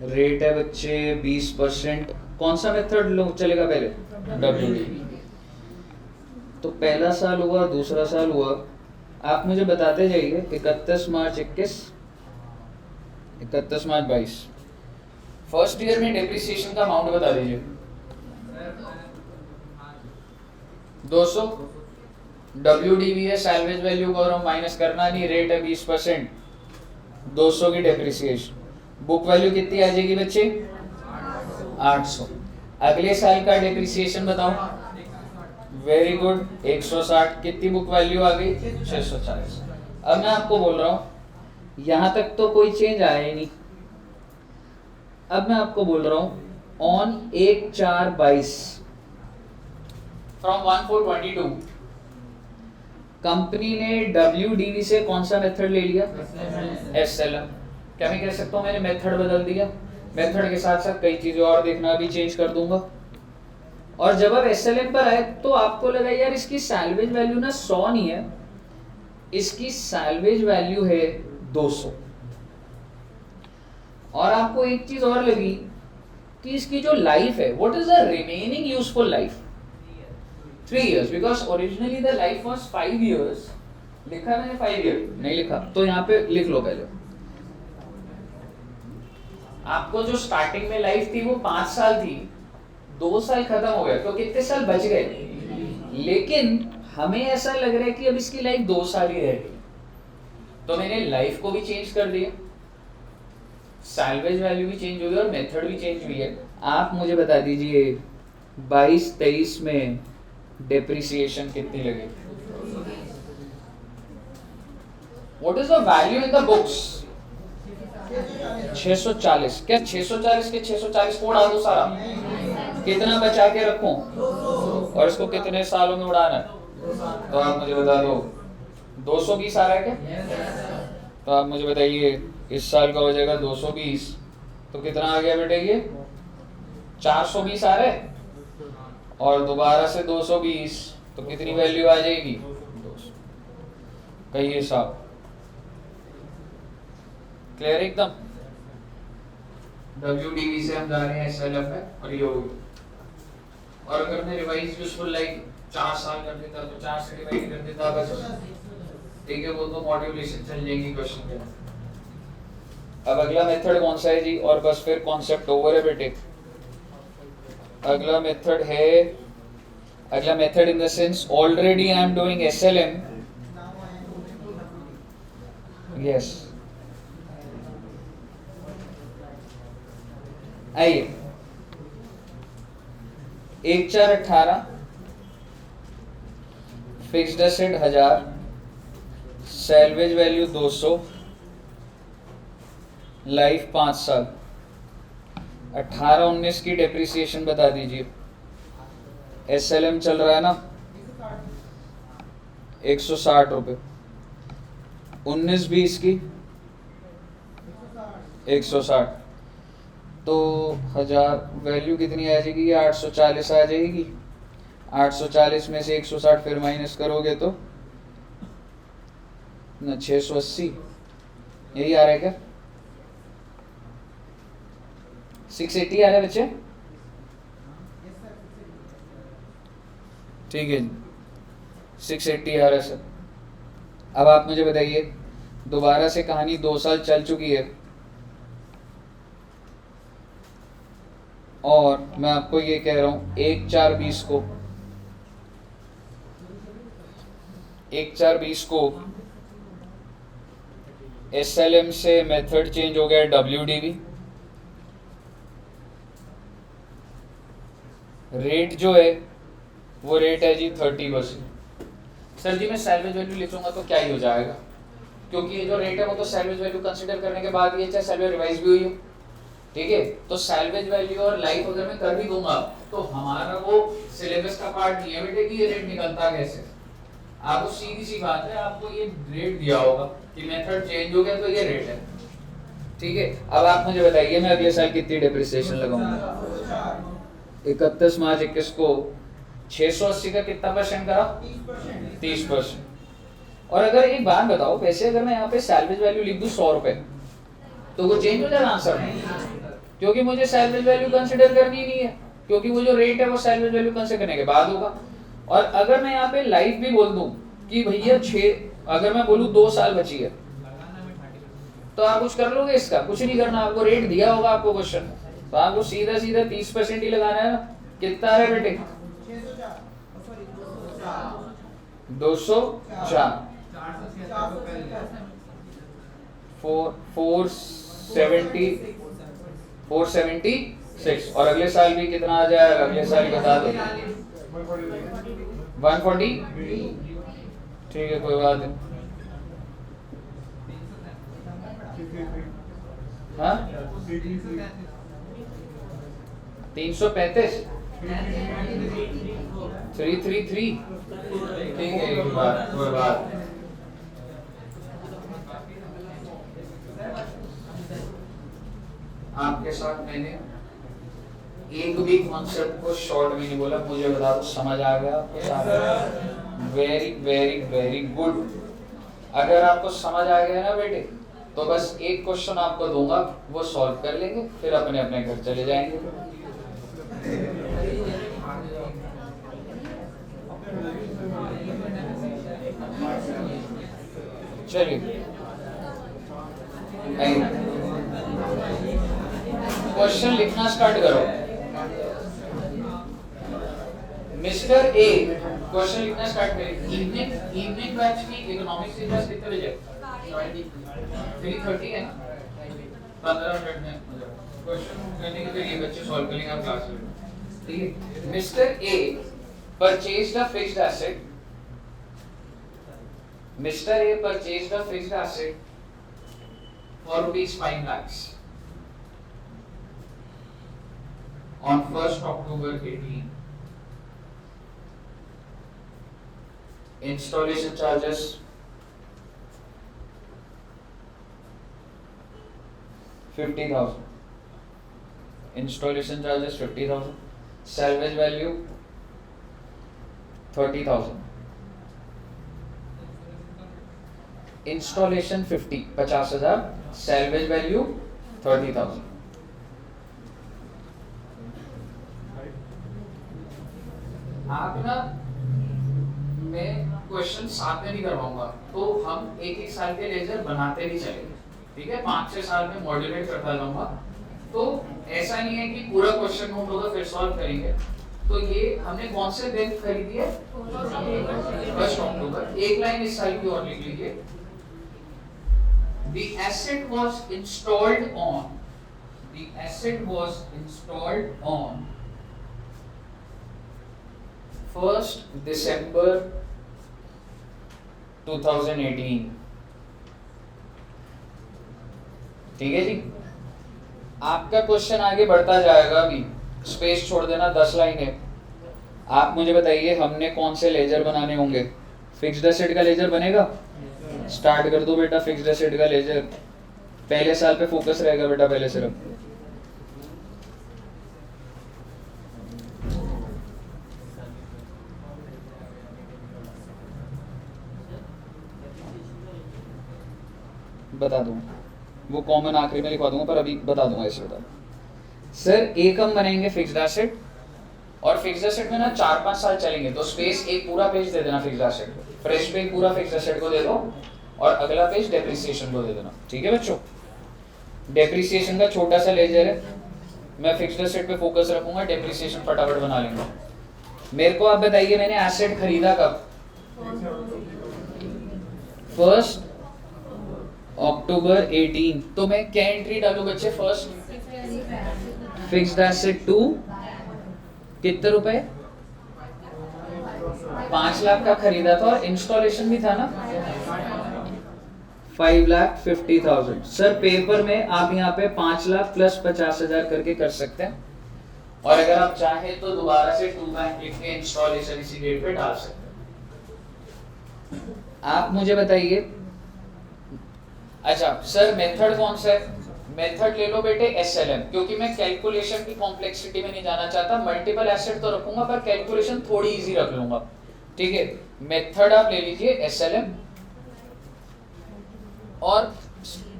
रेट है बच्चे 20%। कौन सा मेथड चलेगा पहले, WDV। तो पहला साल हुआ, दूसरा साल हुआ, आप मुझे बताते जाइए 31 मार्च 21, 31 मार्च 22, फर्स्ट ईयर में डेप्रिसिएशन का अमाउंट बता दीजिए। 200, WDV है, सैल्वेज वैल्यू को हम माइनस करना नहीं, रेट है 20%, 200 की डेप्रिसिएशन, बुक वैल्यू कितनी आ जाएगी बच्चे, 800। अगले साल का डेप्रिसिएशन बताओ, वेरी गुड, 160, कितनी बुक वैल्यू आ गई, 640। अब मैं आपको बोल रहा हूं यहां तक तो कोई चेंज आया ही नहीं। अब मैं आपको बोल रहा हूं ऑन 1/4/22 फ्रॉम 1/4/22 कंपनी ने WDV से कौन सा मेथड ले लिया, SLM। क्या मैं कह सकता हूं मैंने मेथड बदल दिया? मेथड के साथ साथ कई चीजें और देखना भी चेंज कर दूंगा। और जब आप SLM पर आए तो आपको लगा यार इसकी सैल्वेज वैल्यू ना 100 नहीं है, इसकी सैल्वेज वैल्यू है 200। और आपको एक चीज और लगी कि इसकी जो लाइफ है, what is the remaining useful life, 3 years, because originally the life was 5 years। लिखा मैंने 5 year नहीं लिखा, तो यहाँ पे लिख लो पहले। आपको जो स्टार्टिंग में लाइफ थी वो 5 साल थी, 2 साल खत्म हो गए, तो कितने साल बच गए? लेकिन हमें ऐसा लग रहा है कि अब इसकी लाइफ 2 साल ही रहेगी, तो मैंने लाइफ को भी चेंज कर दिया, सैल्वेज वैल्यू भी चेंज हुई और मेथड भी चेंज हुई है। आप मुझे बता दीजिए 22-23 में डेप्रिसिएशन कितनी लगी? What is the value in the books? 640। क्या 640 के 640 को उड़ा दो सारा? कितना बचा के रखूं और इसको कितने सालों में उड़ाना है? तो आप मुझे बता दो। 220 आ रहा है क्या? तो आप मुझे बताइए इस साल का हो जाएगा 220, तो कितना आ गया बेटे ये? 420 आ रहा है, और दोबारा से 220, तो कितनी वैल्यू आ जाएगी? 200। कहिए साहब, क्लियर एकदम? WDV से हम जा रहे हैं SLM में, और ये होगी। और अगर मैं रिवाइज यूजफुल लाइफ 4 साल कर देता तो 4 से डिवाइड कर देता बस, ठीक है, वो तो मॉड्यूलेशन चल जाएगी क्वेश्चन के। अब अगला मेथड कौन सा है जी, और बस फिर कॉन्सेप्ट ओवर है बेटे। अगला मेथड है, अगला method in the sense already I am doing SLM, yes. आइए 1,4,18 fixed asset 1000, salvage value 200, life 5 साल, 18-19 की डेप्रिसिएशन बता दीजिए। SLM चल रहा है ना 160 रुपये, 19-20 की 160, तो 1000 वैल्यू कितनी आ जाएगी, 840 आ जाएगी। 840 में से 160 फिर माइनस करोगे तो ना 680, यही आ रहा है क्या? 680 आ रहा है बच्चे, ठीक है जी, 680 आ रहा है सर। अब आप मुझे बताइए, दोबारा से कहानी 2 साल चल चुकी है, और मैं आपको ये कह रहा हूं 1/4/20 को 1/4/20 को SLM से मेथड चेंज हो गया WDV। रेट जो है वो रेट है जी 30%। सर जी मैं सैलवेज वैल्यू लिखूंगा तो क्या ही हो जाएगा, क्योंकि ये जो रेट है वो तो सैलवेज वैल्यू कंसीडर करने के बाद ही है, चाहे सैलवेज रिवाइज भी हुई हो, ठीक है। तो सैलवेज वैल्यू और लाइफ अगर मैं कर भी दूंगा तो हमारा वो सिलेबस का पार्ट नहीं है बेटे कि ये रेट निकलता कैसे। आपको सीधी सी बात है, आपको ये रेट दिया होगा कि मेथड चेंज हो गया तो ये रेट है, ठीक है। अब आप मुझे बताइए मैं अगले साल कितनी डेप्रिसिएशन लगाऊंगा। 31 मार्च 21 को 680 का कितना परसेंट करा, 30%। और अगर एक बात बताओ, वैसे अगर मैं यहाँ पे सैलवेज वैल्यू लिख दूं 100 रुपए, तो वो चेंज हो जाएगा आंसर नहीं, क्योंकि मुझे सैलवेज वैल्यू कंसिडर करनी नहीं है, क्योंकि वो जो रेट है वो सैलवेज वैल्यू कंसिडर करने के बाद होगा। और अगर मैं यहाँ पे लाइफ भी बोल दूं कि भैया 6, अगर मैं बोलूँ 2 साल बची है, तो आप कुछ कर लोगे इसका? कुछ नहीं करना, आपको रेट दिया होगा आपको क्वेश्चन में, तो आपको सीधा सीधा 30% ही लगाना है ना। कितना है बेटे, 204, 476। और अगले साल भी कितना आ जाएगा, अगले साल ही बता दो, 140, ठीक है, कोई बात नहीं। हाँ 335, 333, ठीक है, कोई बात। आपके साथ मैंने एक भी कॉन्सेप्ट को शॉर्ट में नहीं बोला, मुझे बता दो समझ आ गया आपको सारा? Very very very good. अगर आपको समझ आ गया ना बेटे, तो बस एक क्वेश्चन आपको दूंगा, वो सॉल्व कर लेंगे, फिर अपने अपने घर चले जाएंगे। चलिए क्वेश्चन लिखना स्टार्ट करो। मिस्टर ए क्वेश्चन लिखना स्टार्ट करें। इवनिंग बैच की इकोनॉमिक्स की क्लास कितने बजे? 3:30 है ना, 15 मिनट में क्वेश्चन करने के लिए बच्चे सॉल्व करेंगे आप क्लास में, ठीक है। Mister A purchased a fixed asset, mister A purchased a fixed asset for ₹5 lakhs on 1st October 18. Installation charges $50,000. Installation charges $50,000. Salvage value $30,000. Installation 50,000, salvage value 30,000. आप ना क्वेश्चन साथ में नहीं करवाऊंगा, तो हम एक एक साल के लेजर बनाते नहीं चलेंगे, ठीक है? 5-6 साल में मॉड्यूलेट करता जाऊंगा। तो ऐसा नहीं है कि पूरा क्वेश्चन नोट होगा फिर सॉल्व करेंगे। तो ये हमने कौन से दिन खरीदी है? 1 अक्टूबर। एक लाइन इस साल की और लिख लीजिए। The asset was installed on 1st December 2018। ठीक है जी। आपका क्वेश्चन आगे बढ़ता जाएगा, अभी स्पेस छोड़ देना, 10 लाइन है। आप मुझे बताइए हमने कौन से लेजर बनाने होंगे? फिक्स्ड एसेट का लेजर बनेगा? स्टार्ट कर दो बेटा फिक्स्ड एसेट का लेजर। पहले साल पे फोकस रहेगा बेटा पहले सिर्फ। बता दूं, वो कॉमन आखिरी में लिखवा दूंगा, पर अभी बता दूंगा इसे। बता सर, एक हम बनेंगे फिक्स्ड एसेट, और फिक्स्ड एसेट में ना 4-5 साल चलेंगे, तो स्पेस एक पूरा पेज दे देना फिक्स्ड एसेट को, फ्रेश पेज पूरा फिक्स्ड एसेट को दे दो, और अगला पेज डेप्रिसिएशन को दे देना। ठीक है बच्चों? डेप्रिसिएशन का छोटा सा लेजर है, मैं फिक्स्ड एसेट पे फोकस रखूंगा, डेप्रिसिएशन फटाफट बना लेंगे। मेरे को आप बताइए मैंने एसेट खरीदा कब? 1 अक्टूबर 18। तो मैं क्या एंट्री डालू बच्चे? फर्स्ट फिक्स्ड एसेट टू कितने रुपए? 5 लाख का खरीदा था, और इंस्टॉलेशन भी था ना 5,50,000। सर पेपर में आप यहाँ पे 5 लाख प्लस 50,000 करके कर सकते हैं, और अगर आप चाहें तो दोबारा से 2 बैंक लिख के इंस्टॉलेशन इसी डेट पे डाल सकते हैं। आप मुझे बताइए, अच्छा सर मेथड कौन सा है? मेथड ले लो बेटे SLM, क्योंकि मैं कैलकुलेशन की कॉम्प्लेक्सिटी में नहीं जाना चाहता। मल्टीपल एसेट तो रखूंगा, पर कैलकुलेशन थोड़ी इजी रख लूंगा। ठीक है, मेथड आप ले लीजिए SLM, और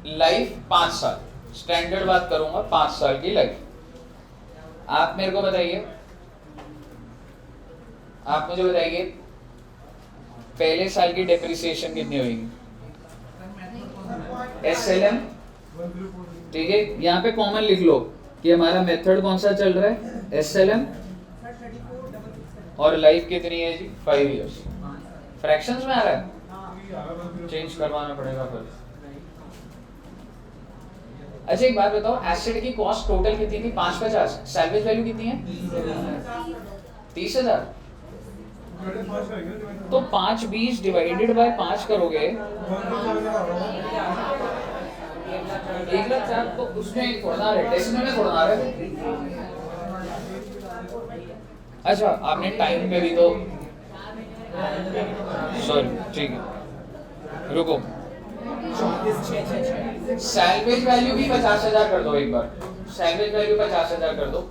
लाइफ 5 साल, स्टैंडर्ड बात करूंगा, 5 साल की लाइफ। आप मेरे को बताइए, आप मुझे बताइए पहले साल की डेप्रिसिएशन कितनी होगी? SLM, ठीक है, यहाँ पे कॉमन लिख लो कि हमारा मेथड कौन सा चल रहा है, SLM, और लाइफ कितनी है जी? 5 इयर्स। फ्रैक्शंस में आ रहा है, चेंज करवाना पड़ेगा फिर। अच्छा एक बात बताओ, एसेट की कॉस्ट टोटल कितनी थी? 550। सैल्वेज वैल्यू कितनी है? 30,000। तो 520 डिवाइडेड बाय 5 करोगे 1,04,000, तो उसमें थोड़ा डेसिमल में थोड़ा है। अच्छा आपने टाइम पे भी तो, सॉरी ठीक है रुको, सैल्वेज वैल्यू भी 50,000 कर दो एक बार। सैल्वेज वैल्यू 50,000 कर दो,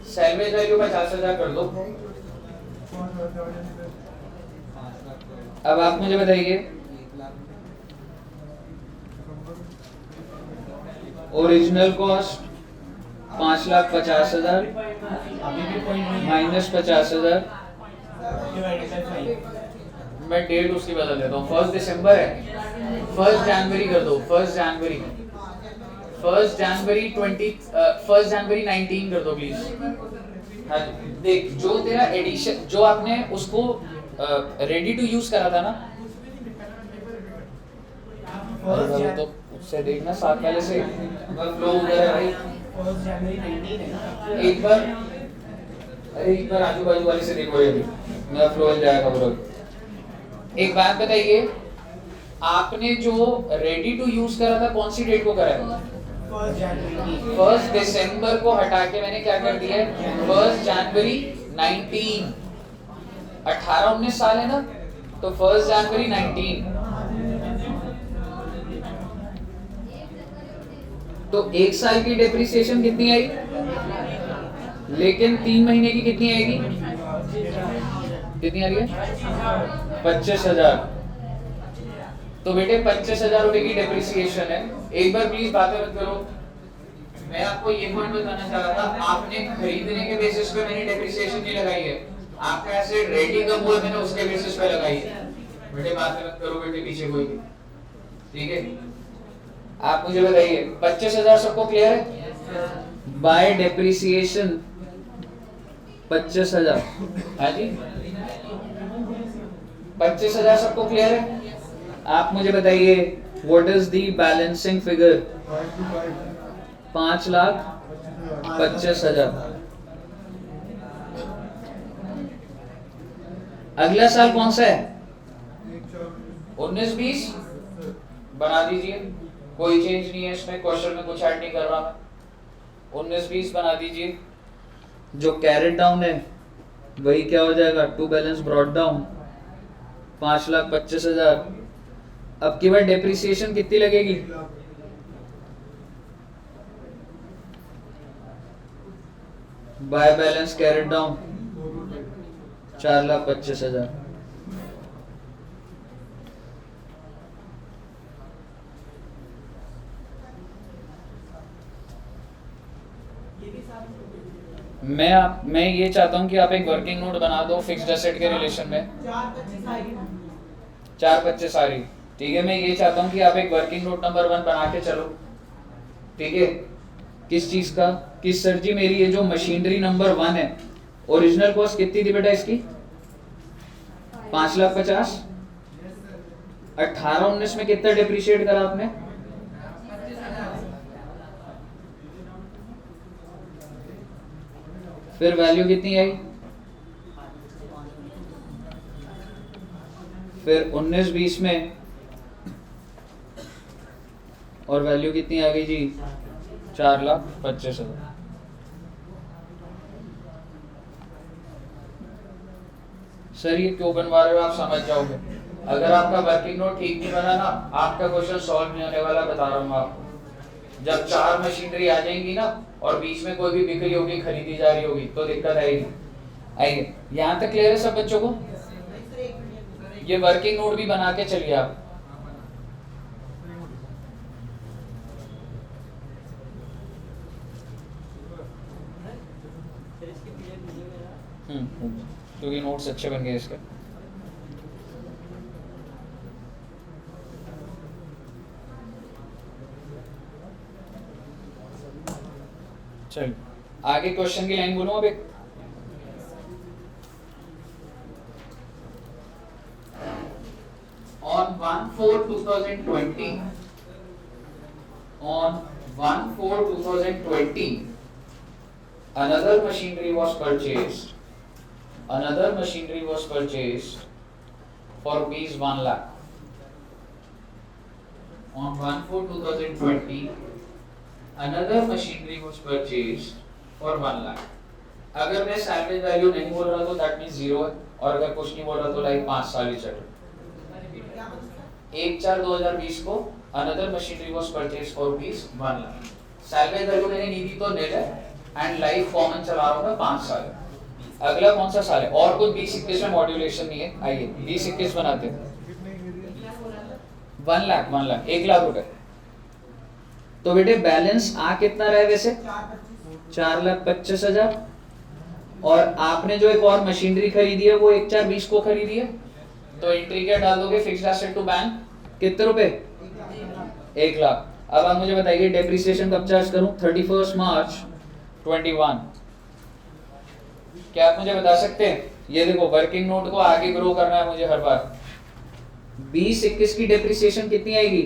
सैल्वेज वैल्यू 50,000 कर दो। अब आप मुझे बताइए ओरिजिनल कॉस्ट 5,50,000 माइनस 50,000, मैं डेट उसकी बदल देता हूँ। 1 दिसंबर है, 1 जनवरी कर दो, 1 जनवरी 19 कर दो प्लीज। हाँ देख, जो तेरा एडिशन, जो आपने उसको रेडी टू यूज करा था ना, तो उससे देखना साथ वाले से फ्लो उधर है भाई। एक बार आजू बाजू वाले से देखो, ये भी मेरा फ्लो हो जाएगा पूरा। एक बात बताइए, आपने जो रेडी टू यूज करा था कौन सी डेट को करा है? 1 दिसंबर को हटा के मैंने क्या कर दिया है? 1 जनवरी 19। 18-19 साल है ना, तो 1 जनवरी 19। तो 1 साल की डेप्रिसिएशन कितनी आई? लेकिन 3 महीने की कितनी आएगी? कितनी आ रही है? 25,000। तो बेटे 25,000 रुपए की डेप्रिसिएशन है। एक बार प्लीज बातें मत करो, मैं आपको ये पॉइंट बताना चाह रहा था, आपने खरीदने के बेसिस पे मैंने डेप्रिसिएशन नहीं लगाई है, आपका एसिड रेटिंग कब हुआ मैंने उसके बेसिस पे लगाई है बेटे, बात मत करो बेटे पीछे कोई भी, ठीक है। आप मुझे बताइए 25,000 सबको क्लियर है? बाय डेप्रिसिएशन 25,000, हाँ जी 25,000 सबको क्लियर है? आप मुझे बताइए what is the balancing figure? 5,25,000। अगला साल कौन सा है? 19-20 बना दीजिए, कोई चेंज नहीं है इसमें, क्वेश्चन में कुछ ऐड नहीं कर रहा मैं। 19-20 बना दीजिए, जो कैरेट डाउन है वही क्या हो जाएगा? To balance brought down 5,25,000। अब की बार डेप्रिसिएशन कितनी लगेगी? By balance carried down 4,25,000। मैं ये चाहता हूं कि आप एक वर्किंग नोट बना दो फिक्स्ड एसेट के रिलेशन में। 4,25 सारी, ठीक है। मैं ये चाहता हूं कि आप एक वर्किंग नोट नंबर 1 बना के चलो, ठीक है। किस चीज का? कि सर जी मेरी ये जो मशीनरी नंबर 1 है, ओरिजिनल कॉस्ट कितनी थी बेटा इसकी? 5,50,000। 18-19 में कितना डिप्रिशिएट करा आपने? फिर वैल्यू कितनी आई? फिर 19-20 में और वैल्यू कितनी आ गई जी? 4,25,000। सर ये क्यों बनवा रहे हो आप समझ जाओगे। अगर आपका वर्किंग नोट ठीक नहीं बना ना, आपका क्वेश्चन सॉल्व नहीं होने वाला, बता रहा हूँ आपको। जब 4 मशीनरी आ जाएंगी ना और बीच में कोई भी बिक रही होगी, खरीदी जा रही होगी, तो दिक्कत आएगी। आइए, यहाँ तक क्लियर है सब बच्चों को? ये वर्किंग नोट भी बना के चलिए आप। क्योंकि नोट्स अच्छे बन गए इसके। चलिए आगे क्वेश्चन की लाइन बोलूं अब एक। On 1/4/2020, on 1/4/2020, another machinery was purchased. Another machinery was purchased for rupees 1 lakh. On 1/4/2020, another machinery was purchased for 1 lakh. अगर मैं सैलरी वैल्यू नहीं बोल रहा तो दैट मीन्स 0 है, और अगर कुछ नहीं बोल रहा तो लाइक 5 साल ही चल रहा। 1/4/2020 को another machinery was purchase for rupees 1 lakh. Salary value मैंने नहीं दी तो नेट है, एंड लाइफ फॉर्मन चला रहा हूँ 5 साल। अगला कौन सा साल है? और कुछ 20-21 में मॉड्यूलेशन नहीं है। आइए 20-21 बनाते हैं। 1 लाख 1 लाख रुपए। तो बेटे बैलेंस आ कितना रहा है वैसे? 4,25,000। और आपने जो एक और मशीनरी खरीदी है वो 1/4/20 को खरीदी है, तो एंट्री क्या डाल दोगे? फिक्स्ड एसेट टू बैंक कितने रुपए? 1 लाख। अब आप मुझे बताइए डेप्रिसिएशन कब चार्ज करूं? 31 मार्च 21। क्या आप मुझे बता सकते हैं? ये देखो वर्किंग नोट को आगे ग्रो करना है मुझे हर बार। 20-21 की डेप्रिसिएशन कितनी आएगी?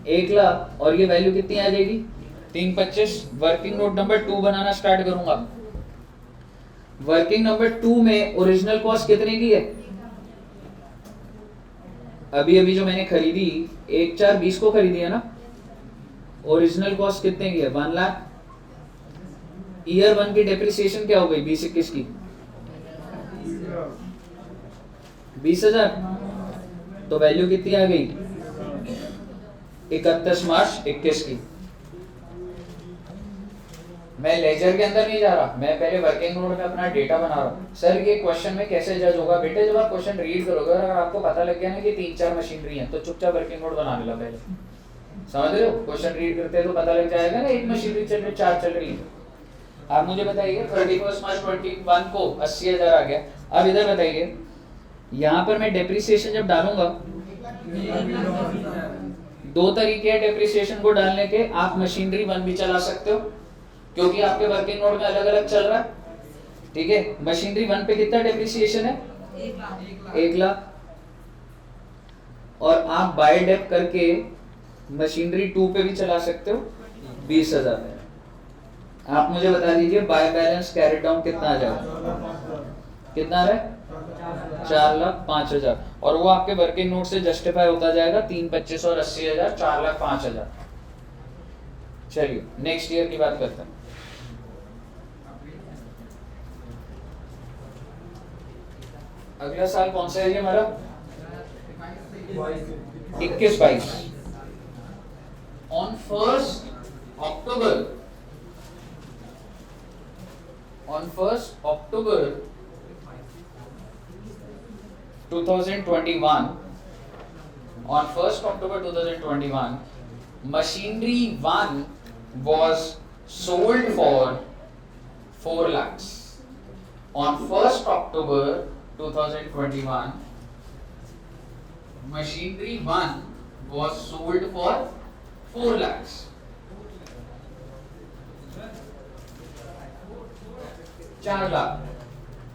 1 लाख। और ये वैल्यू कितनी आ जाएगी? 3/25। वर्किंग नोट नंबर 2 बनाना स्टार्ट करूंगा। वर्किंग नंबर 2 में ओरिजिनल कॉस्ट कितने की है? अभी जो मैंने खरीदी 1/4/20 को खरीदी है ना, ओरिजिनल कॉस्ट कितने की है? 1 लाख। ईयर 1 की डेप्रिसिएशन क्या हो गई 20-21 की? 20,000। तो वैल्यू कितनी आ गई? 31 मार्च 21 की। मैं लेजर के अंदर नहीं जा रहा, मैं पहले वर्किंग नोट में अपना डेटा बना रहा हूँ। सर ये क्वेश्चन में कैसे जज होगा? बेटे जब आप क्वेश्चन रीड करोगे और अगर आपको पता लग गया ना कि 3-4 मशीनरी है, तो चुपचाप वर्किंग नोट बना लेना पहले। समझ रहे हो? क्वेश्चन रीड करते हैं तो पता लग जाएगा ना, एक मशीनरी चल रही, 4 चल रही है। आप मुझे बताइए 31 मार्च 21 को 80,000 आ गया। अब इधर बताइए, यहाँ पर मैं डेप्रिसिएशन जब डालूंगा, दो तरीके हैं डेप्रिसिएशन को डालने के। आप मशीनरी 1 भी चला सकते हो क्योंकि आपके वर्किंग नोट में अलग अलग चल रहा है, ठीक है। मशीनरी 1 पे कितना डेप्रिसिएशन है? 1 लाख। और आप बाय डेप करके मशीनरी 2 पे भी चला सकते हो 20,000। आप मुझे बता दीजिए बाय बैलेंस कैरी डाउन कितना आ जाएगा? कितना आ रहा है? 4,05,000। और वो आपके वर्किंग नोट से जस्टिफाई होता जाएगा 3,25,000 और 80,000, 4,05,000। चलिए नेक्स्ट ईयर की बात करते हैं। अगला साल कौन सा है ये हमारा? 21-22। On 1 October 2021, on 1st October 2021, machinery 1 was sold for 4 lakhs. On 1st October 2021, machinery 1 was sold for 4 lakhs. $4 lakh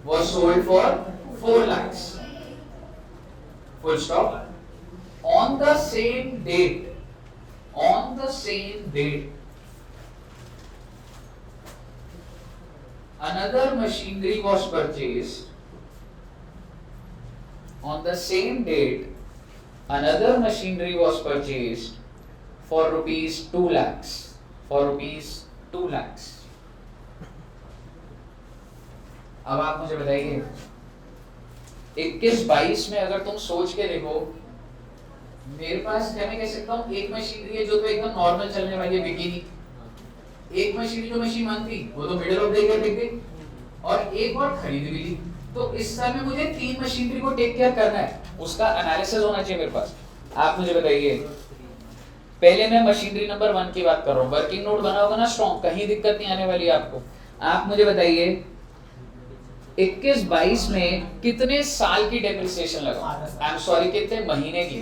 was sold for 4 lakhs. Full stop. On the same date, another machinery was purchased. On the same date, another machinery was purchased for rupees 2 lakhs. अब आप मुझे बताइए 21-22 में अगर तुम सोच के देखो, मेरे पास क्या मैं कह सकता हूँ एक मशीनरी है जो तो एकदम नॉर्मल चलने वाली है, बिकी नहीं। एक मशीनरी जो मशीन 1 थी वो तो मिडिल ऑफ द ईयर बिक गई, और एक और खरीद भी ली। तो इस साल में मुझे 3 मशीनरी को टेक केयर करना है, उसका एनालिसिस होना चाहिए मेरे पास। आप मुझे बताइए, पहले मैं मशीनरी नंबर 1 की बात कर रहा हूँ। वर्किंग नोट बना होगा ना स्ट्रॉन्ग, कहीं दिक्कत नहीं आने वाली है आपको। आप मुझे बताइए 21-22 में कितने साल की डेप्रिसिएशन लगा? आई एम सॉरी, कितने महीने की?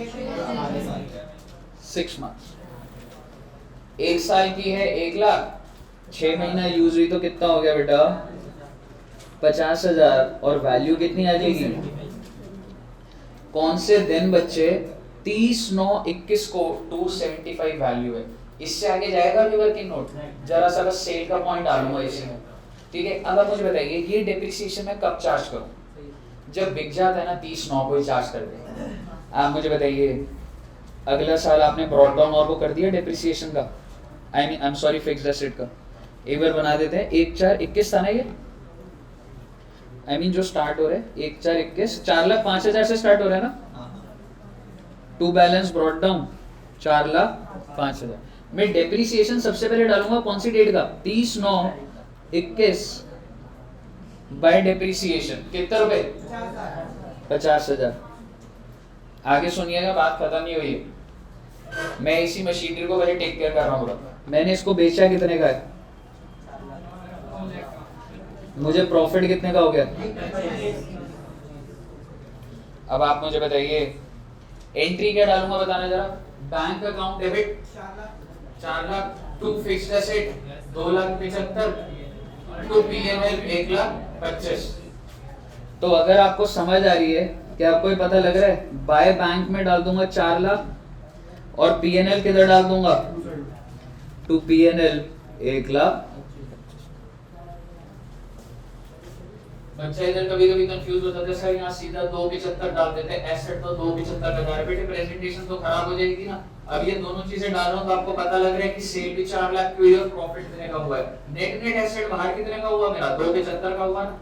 6 मंथ। 1 साल की है 1 लाख, 6 महीना यूज हुई तो कितना हो गया बेटा? 50,000। और वैल्यू कितनी आ जाएगी? कौन से दिन बच्चे? 30/9/21 को 275 वैल्यू है। इससे आगे जाएगा भी वर्किंग नोट? जरा सा बस सेल का पॉइंट डालूंगा इसमें, ठीक है। अब आप मुझे बताइए ये डेप्रिसिएशन मैं कब चार्ज करूं? जब बिक जाता है ना 30/9 को ही चार्ज कर दे। आप मुझे बताइए अगला साल आपने ब्रॉड डाउन और वो कर दिया डेप्रिसिएशन का, आई एम सॉरी फिक्स्ड एसेट का। एक बार बना देते हैं, 1/4/21 था ना ये, आई मीन जो स्टार्ट हो रहा है 1/4/21, 4,05,000 से स्टार्ट हो रहा है ना। To balance brought down 4,05,000। मैं डेप्रिसिएशन सबसे पहले डालूंगा कौन सी डेट का? 30/9/21 बाय डेप्रिसिएशन कितने रुपए? 50,000। आगे सुनिएगा, बात खत्म नहीं हुई है। मैं इसी मशीनरी को पहले टेक केयर कर रहा हूँ। मैंने इसको बेचा कितने का है? मुझे प्रॉफिट कितने का हो गया? अब आप मुझे बताइए एंट्री क्या डालूंगा, बताना जरा। Bank account debit 4 lakh, to fixed asset 2,75,000, to PNL 1,25,000। तो अगर आपको समझ आ रही है, क्या आपको ये पता लग रहा है? बाय बैंक में डाल दूंगा 4 लाख और पीएनएल किधर डाल दूंगा? To PNL 1 lakh. बच्चा इधर कभी कभी कंफ्यूज होता है, सर यहाँ सीधा 2,75,000 डाल देते हैं, एसेट तो 2,75,000 बेटे, प्रेजेंटेशन तो खराब हो जाएगी ना। अब ये दोनों चीजें डाल रहा हूँ तो आपको पता लग रहा है कि सेल भी 4 लाख की हुई और प्रॉफिट कितने का हुआ है। नेट एसेट बाहर कितने का हुआ? मेरा 2,75,000 का हुआ ना।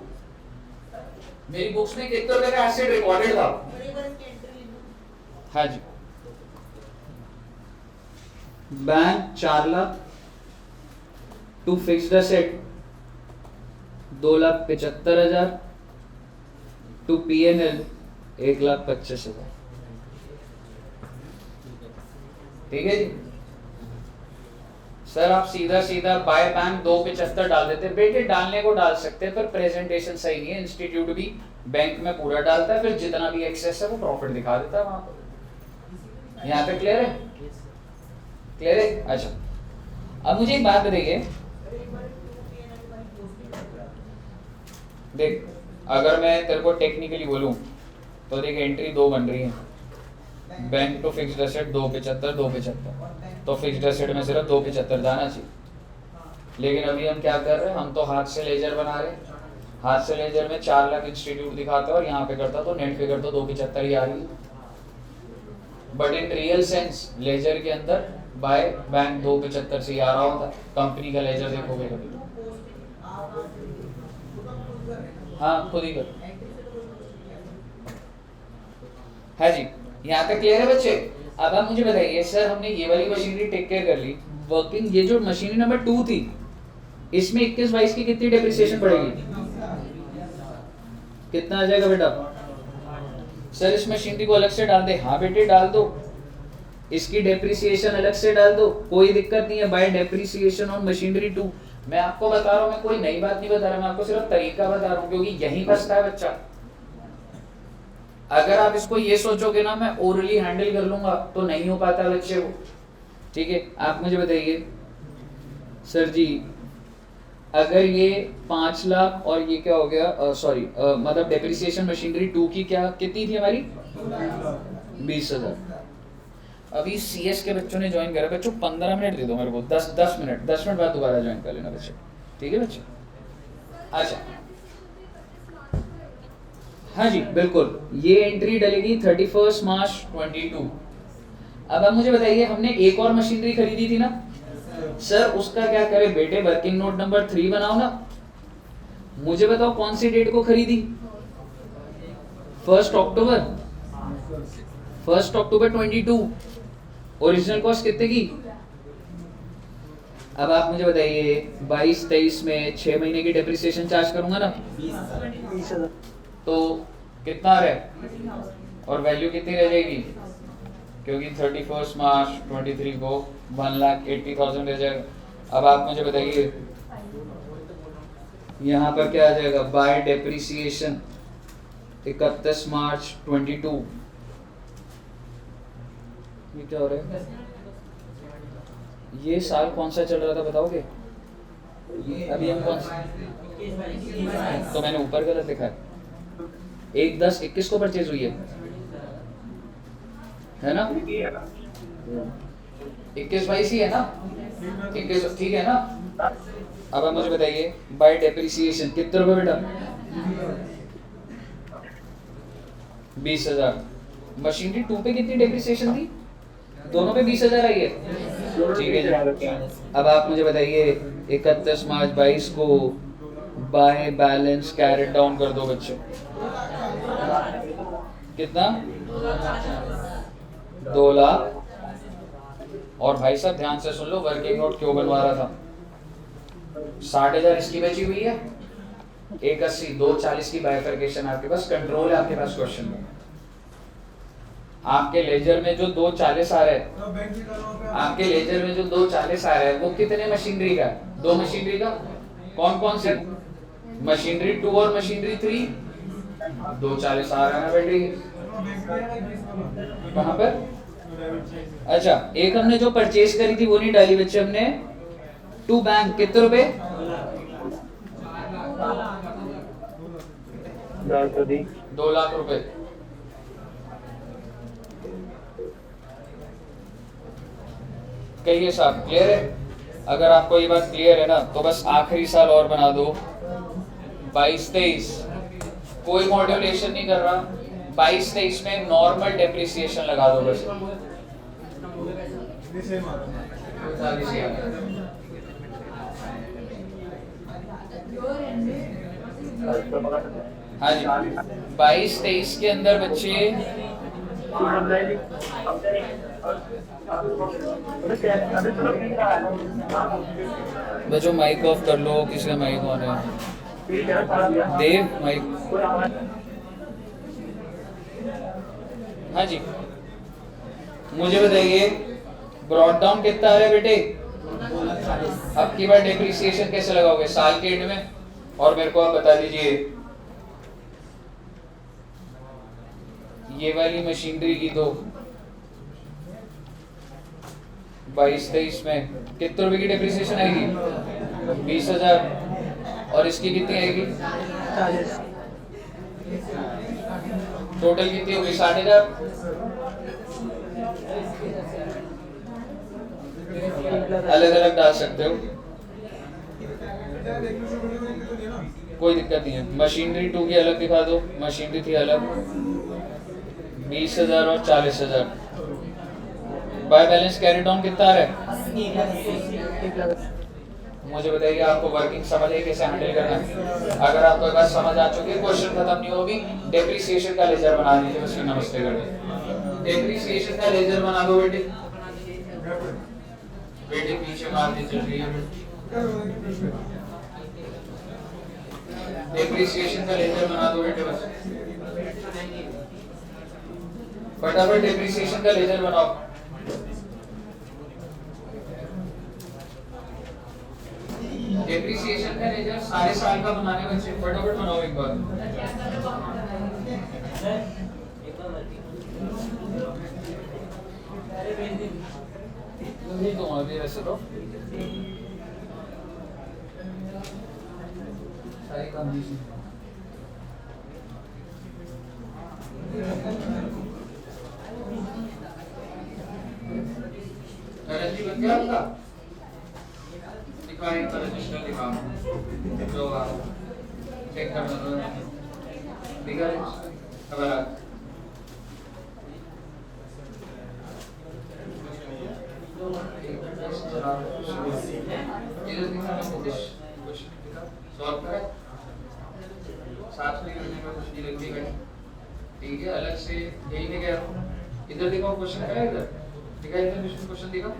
मेरी बुक्स में कितने रुपए का एसेट रिकॉर्डेड था? हाँ जी, bank 4 lakh, to fixed asset 2,75,000, to PNL 1,25,000। ठीक है जी, सर आप सीधा सीधा बाय बैंक 275 डाल देते। बेटे डालने को डाल सकते हैं पर प्रेजेंटेशन सही नहीं है। इंस्टीट्यूट भी बैंक में पूरा डालता है, फिर जितना भी एक्सेस है वो प्रॉफिट दिखा देता है वहां पर। यहाँ पे क्लियर है? क्लियर है? अच्छा, अब मुझे एक बात बताइए, देख अगर मैं तेरे को टेक्निकली बोलूं तो देख एंट्री 2 बन रही है, बैंक टू फिक्स्ड एसेट 275, तो फिक्स्ड एसेट में सिर्फ 275 जाना चाहिए। लेकिन अभी हम क्या कर रहे हैं, हम तो हाथ से लेजर बना रहे हैं। हाथ से लेजर में 4 लाख इंस्टीट्यूट दिखाता है और यहाँ पे करता तो नेट फिगर तो 275 ही आ रही है। But in real sense ledger के अंदर बाय बैंक 275 से ही आ रहा होता। कंपनी का लेजर देखोगे कभी, हाँ खुद ही करो। हाँ जी, यहाँ तक क्लियर है बच्चे? अब आप मुझे बताइए सर, हमने ये वाली मशीनरी टेक केयर कर ली, वर्किंग ये जो मशीनरी नंबर 2 थी इसमें 21-22 की कितनी डेप्रिसिएशन पड़ेगी? कितना आ जाएगा बेटा? सर इस मशीनरी को अलग से डाल दे। हाँ बेटे डाल दो, इसकी डेप्रिसिएशन अलग से डाल दो, कोई दिक्कत नहीं है। Bye depreciation on machinery 2। मैं आपको बता रहा हूँ, मैं कोई नई बात नहीं बता रहा, मैं आपको सिर्फ तरीका बता रहा हूँ, क्योंकि यही फंसता है बच्चा। अगर आप इसको ये सोचोगे ना मैं ओरली हैंडल कर लूंगा तो नहीं हो पाता बच्चे को। ठीक है, आप मुझे बताइए सर जी, अगर ये 5 लाख और ये क्या हो गया, सॉरी मतलब डेप्रिसिएशन मशीनरी 2 की क्या कितनी थी हमारी? 20,000। अभी सीएस के बच्चों ने ज्वाइन करा। बच्चों 15 मिनट दे दो मेरे को, 10 मिनट बाद दोबारा ज्वाइन कर लेना बच्चे, ठीक है बच्चे? अच्छा हाँ जी बिल्कुल, ये एंट्री डलेगी 31 मार्च 22। अब आप मुझे बताइए, हमने एक और मशीनरी खरीदी थी ना सर, उसका क्या करे बेटे? वर्किंग नोट नंबर 3 बनाओ ना। मुझे बताओ कौन सी डेट को खरीदी? 1 अक्टूबर 22। ओरिजिनल कॉस्ट कितने की? अब आप मुझे बताइए 22-23 में 6 महीने की डेप्रिसिएशन चार्ज करूंगा ना, 20,000, तो कितना आ रहा है और वैल्यू कितनी रह जाएगी? क्योंकि 31 मार्च 23 को 1,80,000 रह जाएगा। अब आप मुझे बताइए यहाँ पर क्या आ जाएगा? बाय डेप्रिसिएशन 31 मार्च 22। ये क्या हो रहा है? ये साल कौन सा चल रहा था बताओगे? अभी हम कौन सा, तो मैंने ऊपर गलत लिखा है। 1/10/21 को परचेज हुई है ना? 21-22 ही है ना? 21 ठीक है ना? अब आप मुझे बताइए बाय डेप्रिसिएशन कितने रुपए बेटा? 20,000। मशीनरी 2 पे कितनी डेप्रिसिएशन थी? दोनों पे 20,000 आई है, ठीक है जी। अब आप मुझे बताइए 31 मार्च 22 को बाय बैलेंस कैरेट डाउन कर दो बच्चे, कितना? 2 लाख। और भाई साहब ध्यान से सुन लो, वर्किंग नोट क्यों बनवा रहा था? 60,000 इसकी बची हुई है, 180, 240 की बाइफरकेशन आपके पास, कंट्रोल है आपके पास क्वेश्चन में। आपके लेजर में जो 240 आ रहा है, आपके लेजर में जो 240 आ रहा है वो कितने मशीनरी का? 2 मशीनरी का। कौन कौन सी? मशीनरी 2 और मशीनरी 3। 240 आ रहा है ना बेटी, कहाँ पर? अच्छा, एक हमने जो परचेज करी थी वो नहीं डाली बच्चे हमने, टू बैंक, कितने रुपए? 2 लाख रुपए। कहिए साहब क्लियर है? अगर आपको ये बात क्लियर है ना तो बस आखिरी साल और बना दो 22-23, कोई मॉड्यूलेशन नहीं कर रहा। 22-23 में नॉर्मल डेप्रिसिएशन लगा दो बस। हाँ जी, 22-23 के अंदर बच्चे बच्चों माइक ऑफ कर लो, किसका माइक ऑन है? देव माइक। हाँ जी, मुझे बताइए ब्रॉड डाउन कितना आ रहा है बेटे? अब की बार डेप्रिसिएशन कैसे लगाओगे साल के एंड में, और मेरे को आप बता दीजिए ये वाली मशीनरी की तो 22-23 में कितने रुपए की डेप्रिसिएशन आएगी 20,000, और इसकी कितनी आएगी टोटल कितनी होगी 60,000। अलग अलग डाल सकते हो, कोई दिक्कत नहीं है। मशीनरी 2 की अलग दिखा दो, मशीनरी थी अलग 20,000 और 40,000। बाय बैलेंस कैरी डाउन कितना आ रहा है मुझे बताइए, आपको वर्किंग समझ है कैसे हैंडल करना है। अगर आपको एक बार समझ आ चुकी है, क्वेश्चन खत्म नहीं होगी, डेप्रिसिएशन का लेजर बना दीजिए, उसकी नमस्ते कर दीजिए। डेप्रिसिएशन का लेजर बना दो बेटे, बेटे पीछे मार के चल रही है। डेप्रिसिएशन का लेजर बना दो बेटे, बस फटाफट डेप्रिसिएशन का लेजर बनाओ। डेप्रिसिएशन का लेजर सारे साल का बनाने बच्चे फटाफट बनाओ एक बार। तो अभी वैसे तो सारी कंडीशन जी बन गया आपका, दिखा एक बार रजिस्टर दिखा जो चेक करना दो, दिखा अब ठीक है, अलग से यही नहीं कह रहा हूँ। इधर देखो क्वेश्चन क्या है, इधर दिखा, इधर क्वेश्चन दिखा।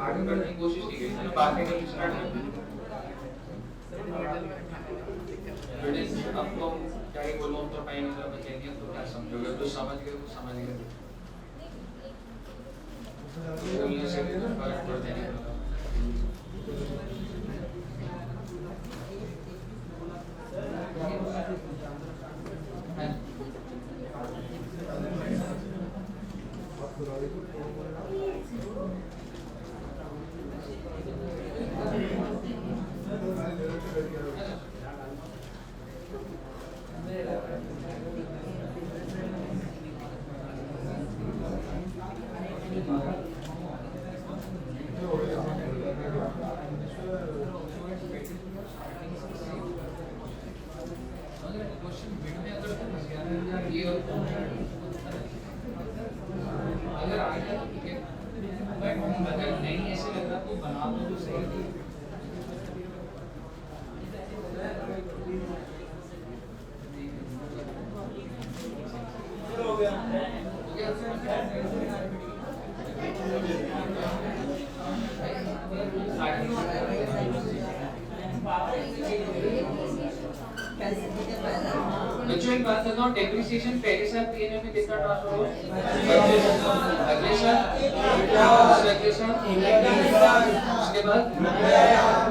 आगे बढ़ने की कोशिश की गई, बात में कहीं स्टार्ट कर दी। अब तो क्या ही बोलूं, तो टाइम इधर बचेंगे तो क्या समझोगे, तो समझ गए तो समझ गए, बोलने से भी कुछ फर्क पड़ता नहीं। अगर नहीं ऐसे लग रहा तो बना दो तो सही। बच्चों एक बात बताओ, डेप्रिसिएशन पहले साल पीएनएल में कितना ट्रांसफर हुआ? अगले साल, अगले साल, उसके बाद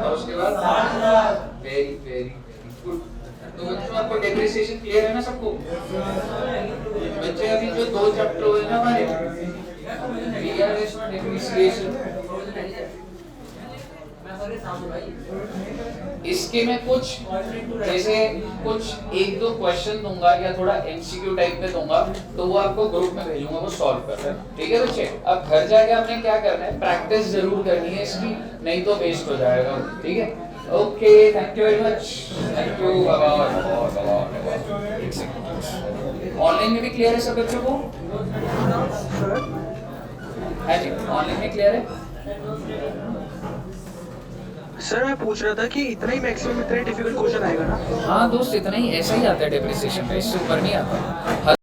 और उसके बाद वेरी वेरी वेरी गुड। तो बच्चों आपको डेप्रिसिएशन क्लियर है ना सबको? बच्चे अभी जो 2 चैप्टर हुए ना हमारे VRS और डेप्रिसिएशन, इसके में कुछ जैसे कुछ 1-2 क्वेश्चन दूंगा या थोड़ा MCQ टाइप में दूंगा, तो वो आपको ग्रुप में भेजूंगा, वो सॉल्व कर। ठीक है बच्चे? अब घर जाके आपने क्या करना है, प्रैक्टिस जरूर करनी है इसकी, नहीं तो वेस्ट हो जाएगा। ठीक है? Okay, thank you very much. Thank you. Online में भी क्लियर है सब बच्चों को? हाँ जी, ऑनलाइन में क्लियर है? सर मैं पूछ रहा था कि इतना ही मैक्सिमम इतना ही डिफिकल्ट क्वेश्चन आएगा ना? हाँ दोस्त, इतना ही, ऐसा ही आता है डेप्रिसिएशन का, इससे ऊपर नहीं आता।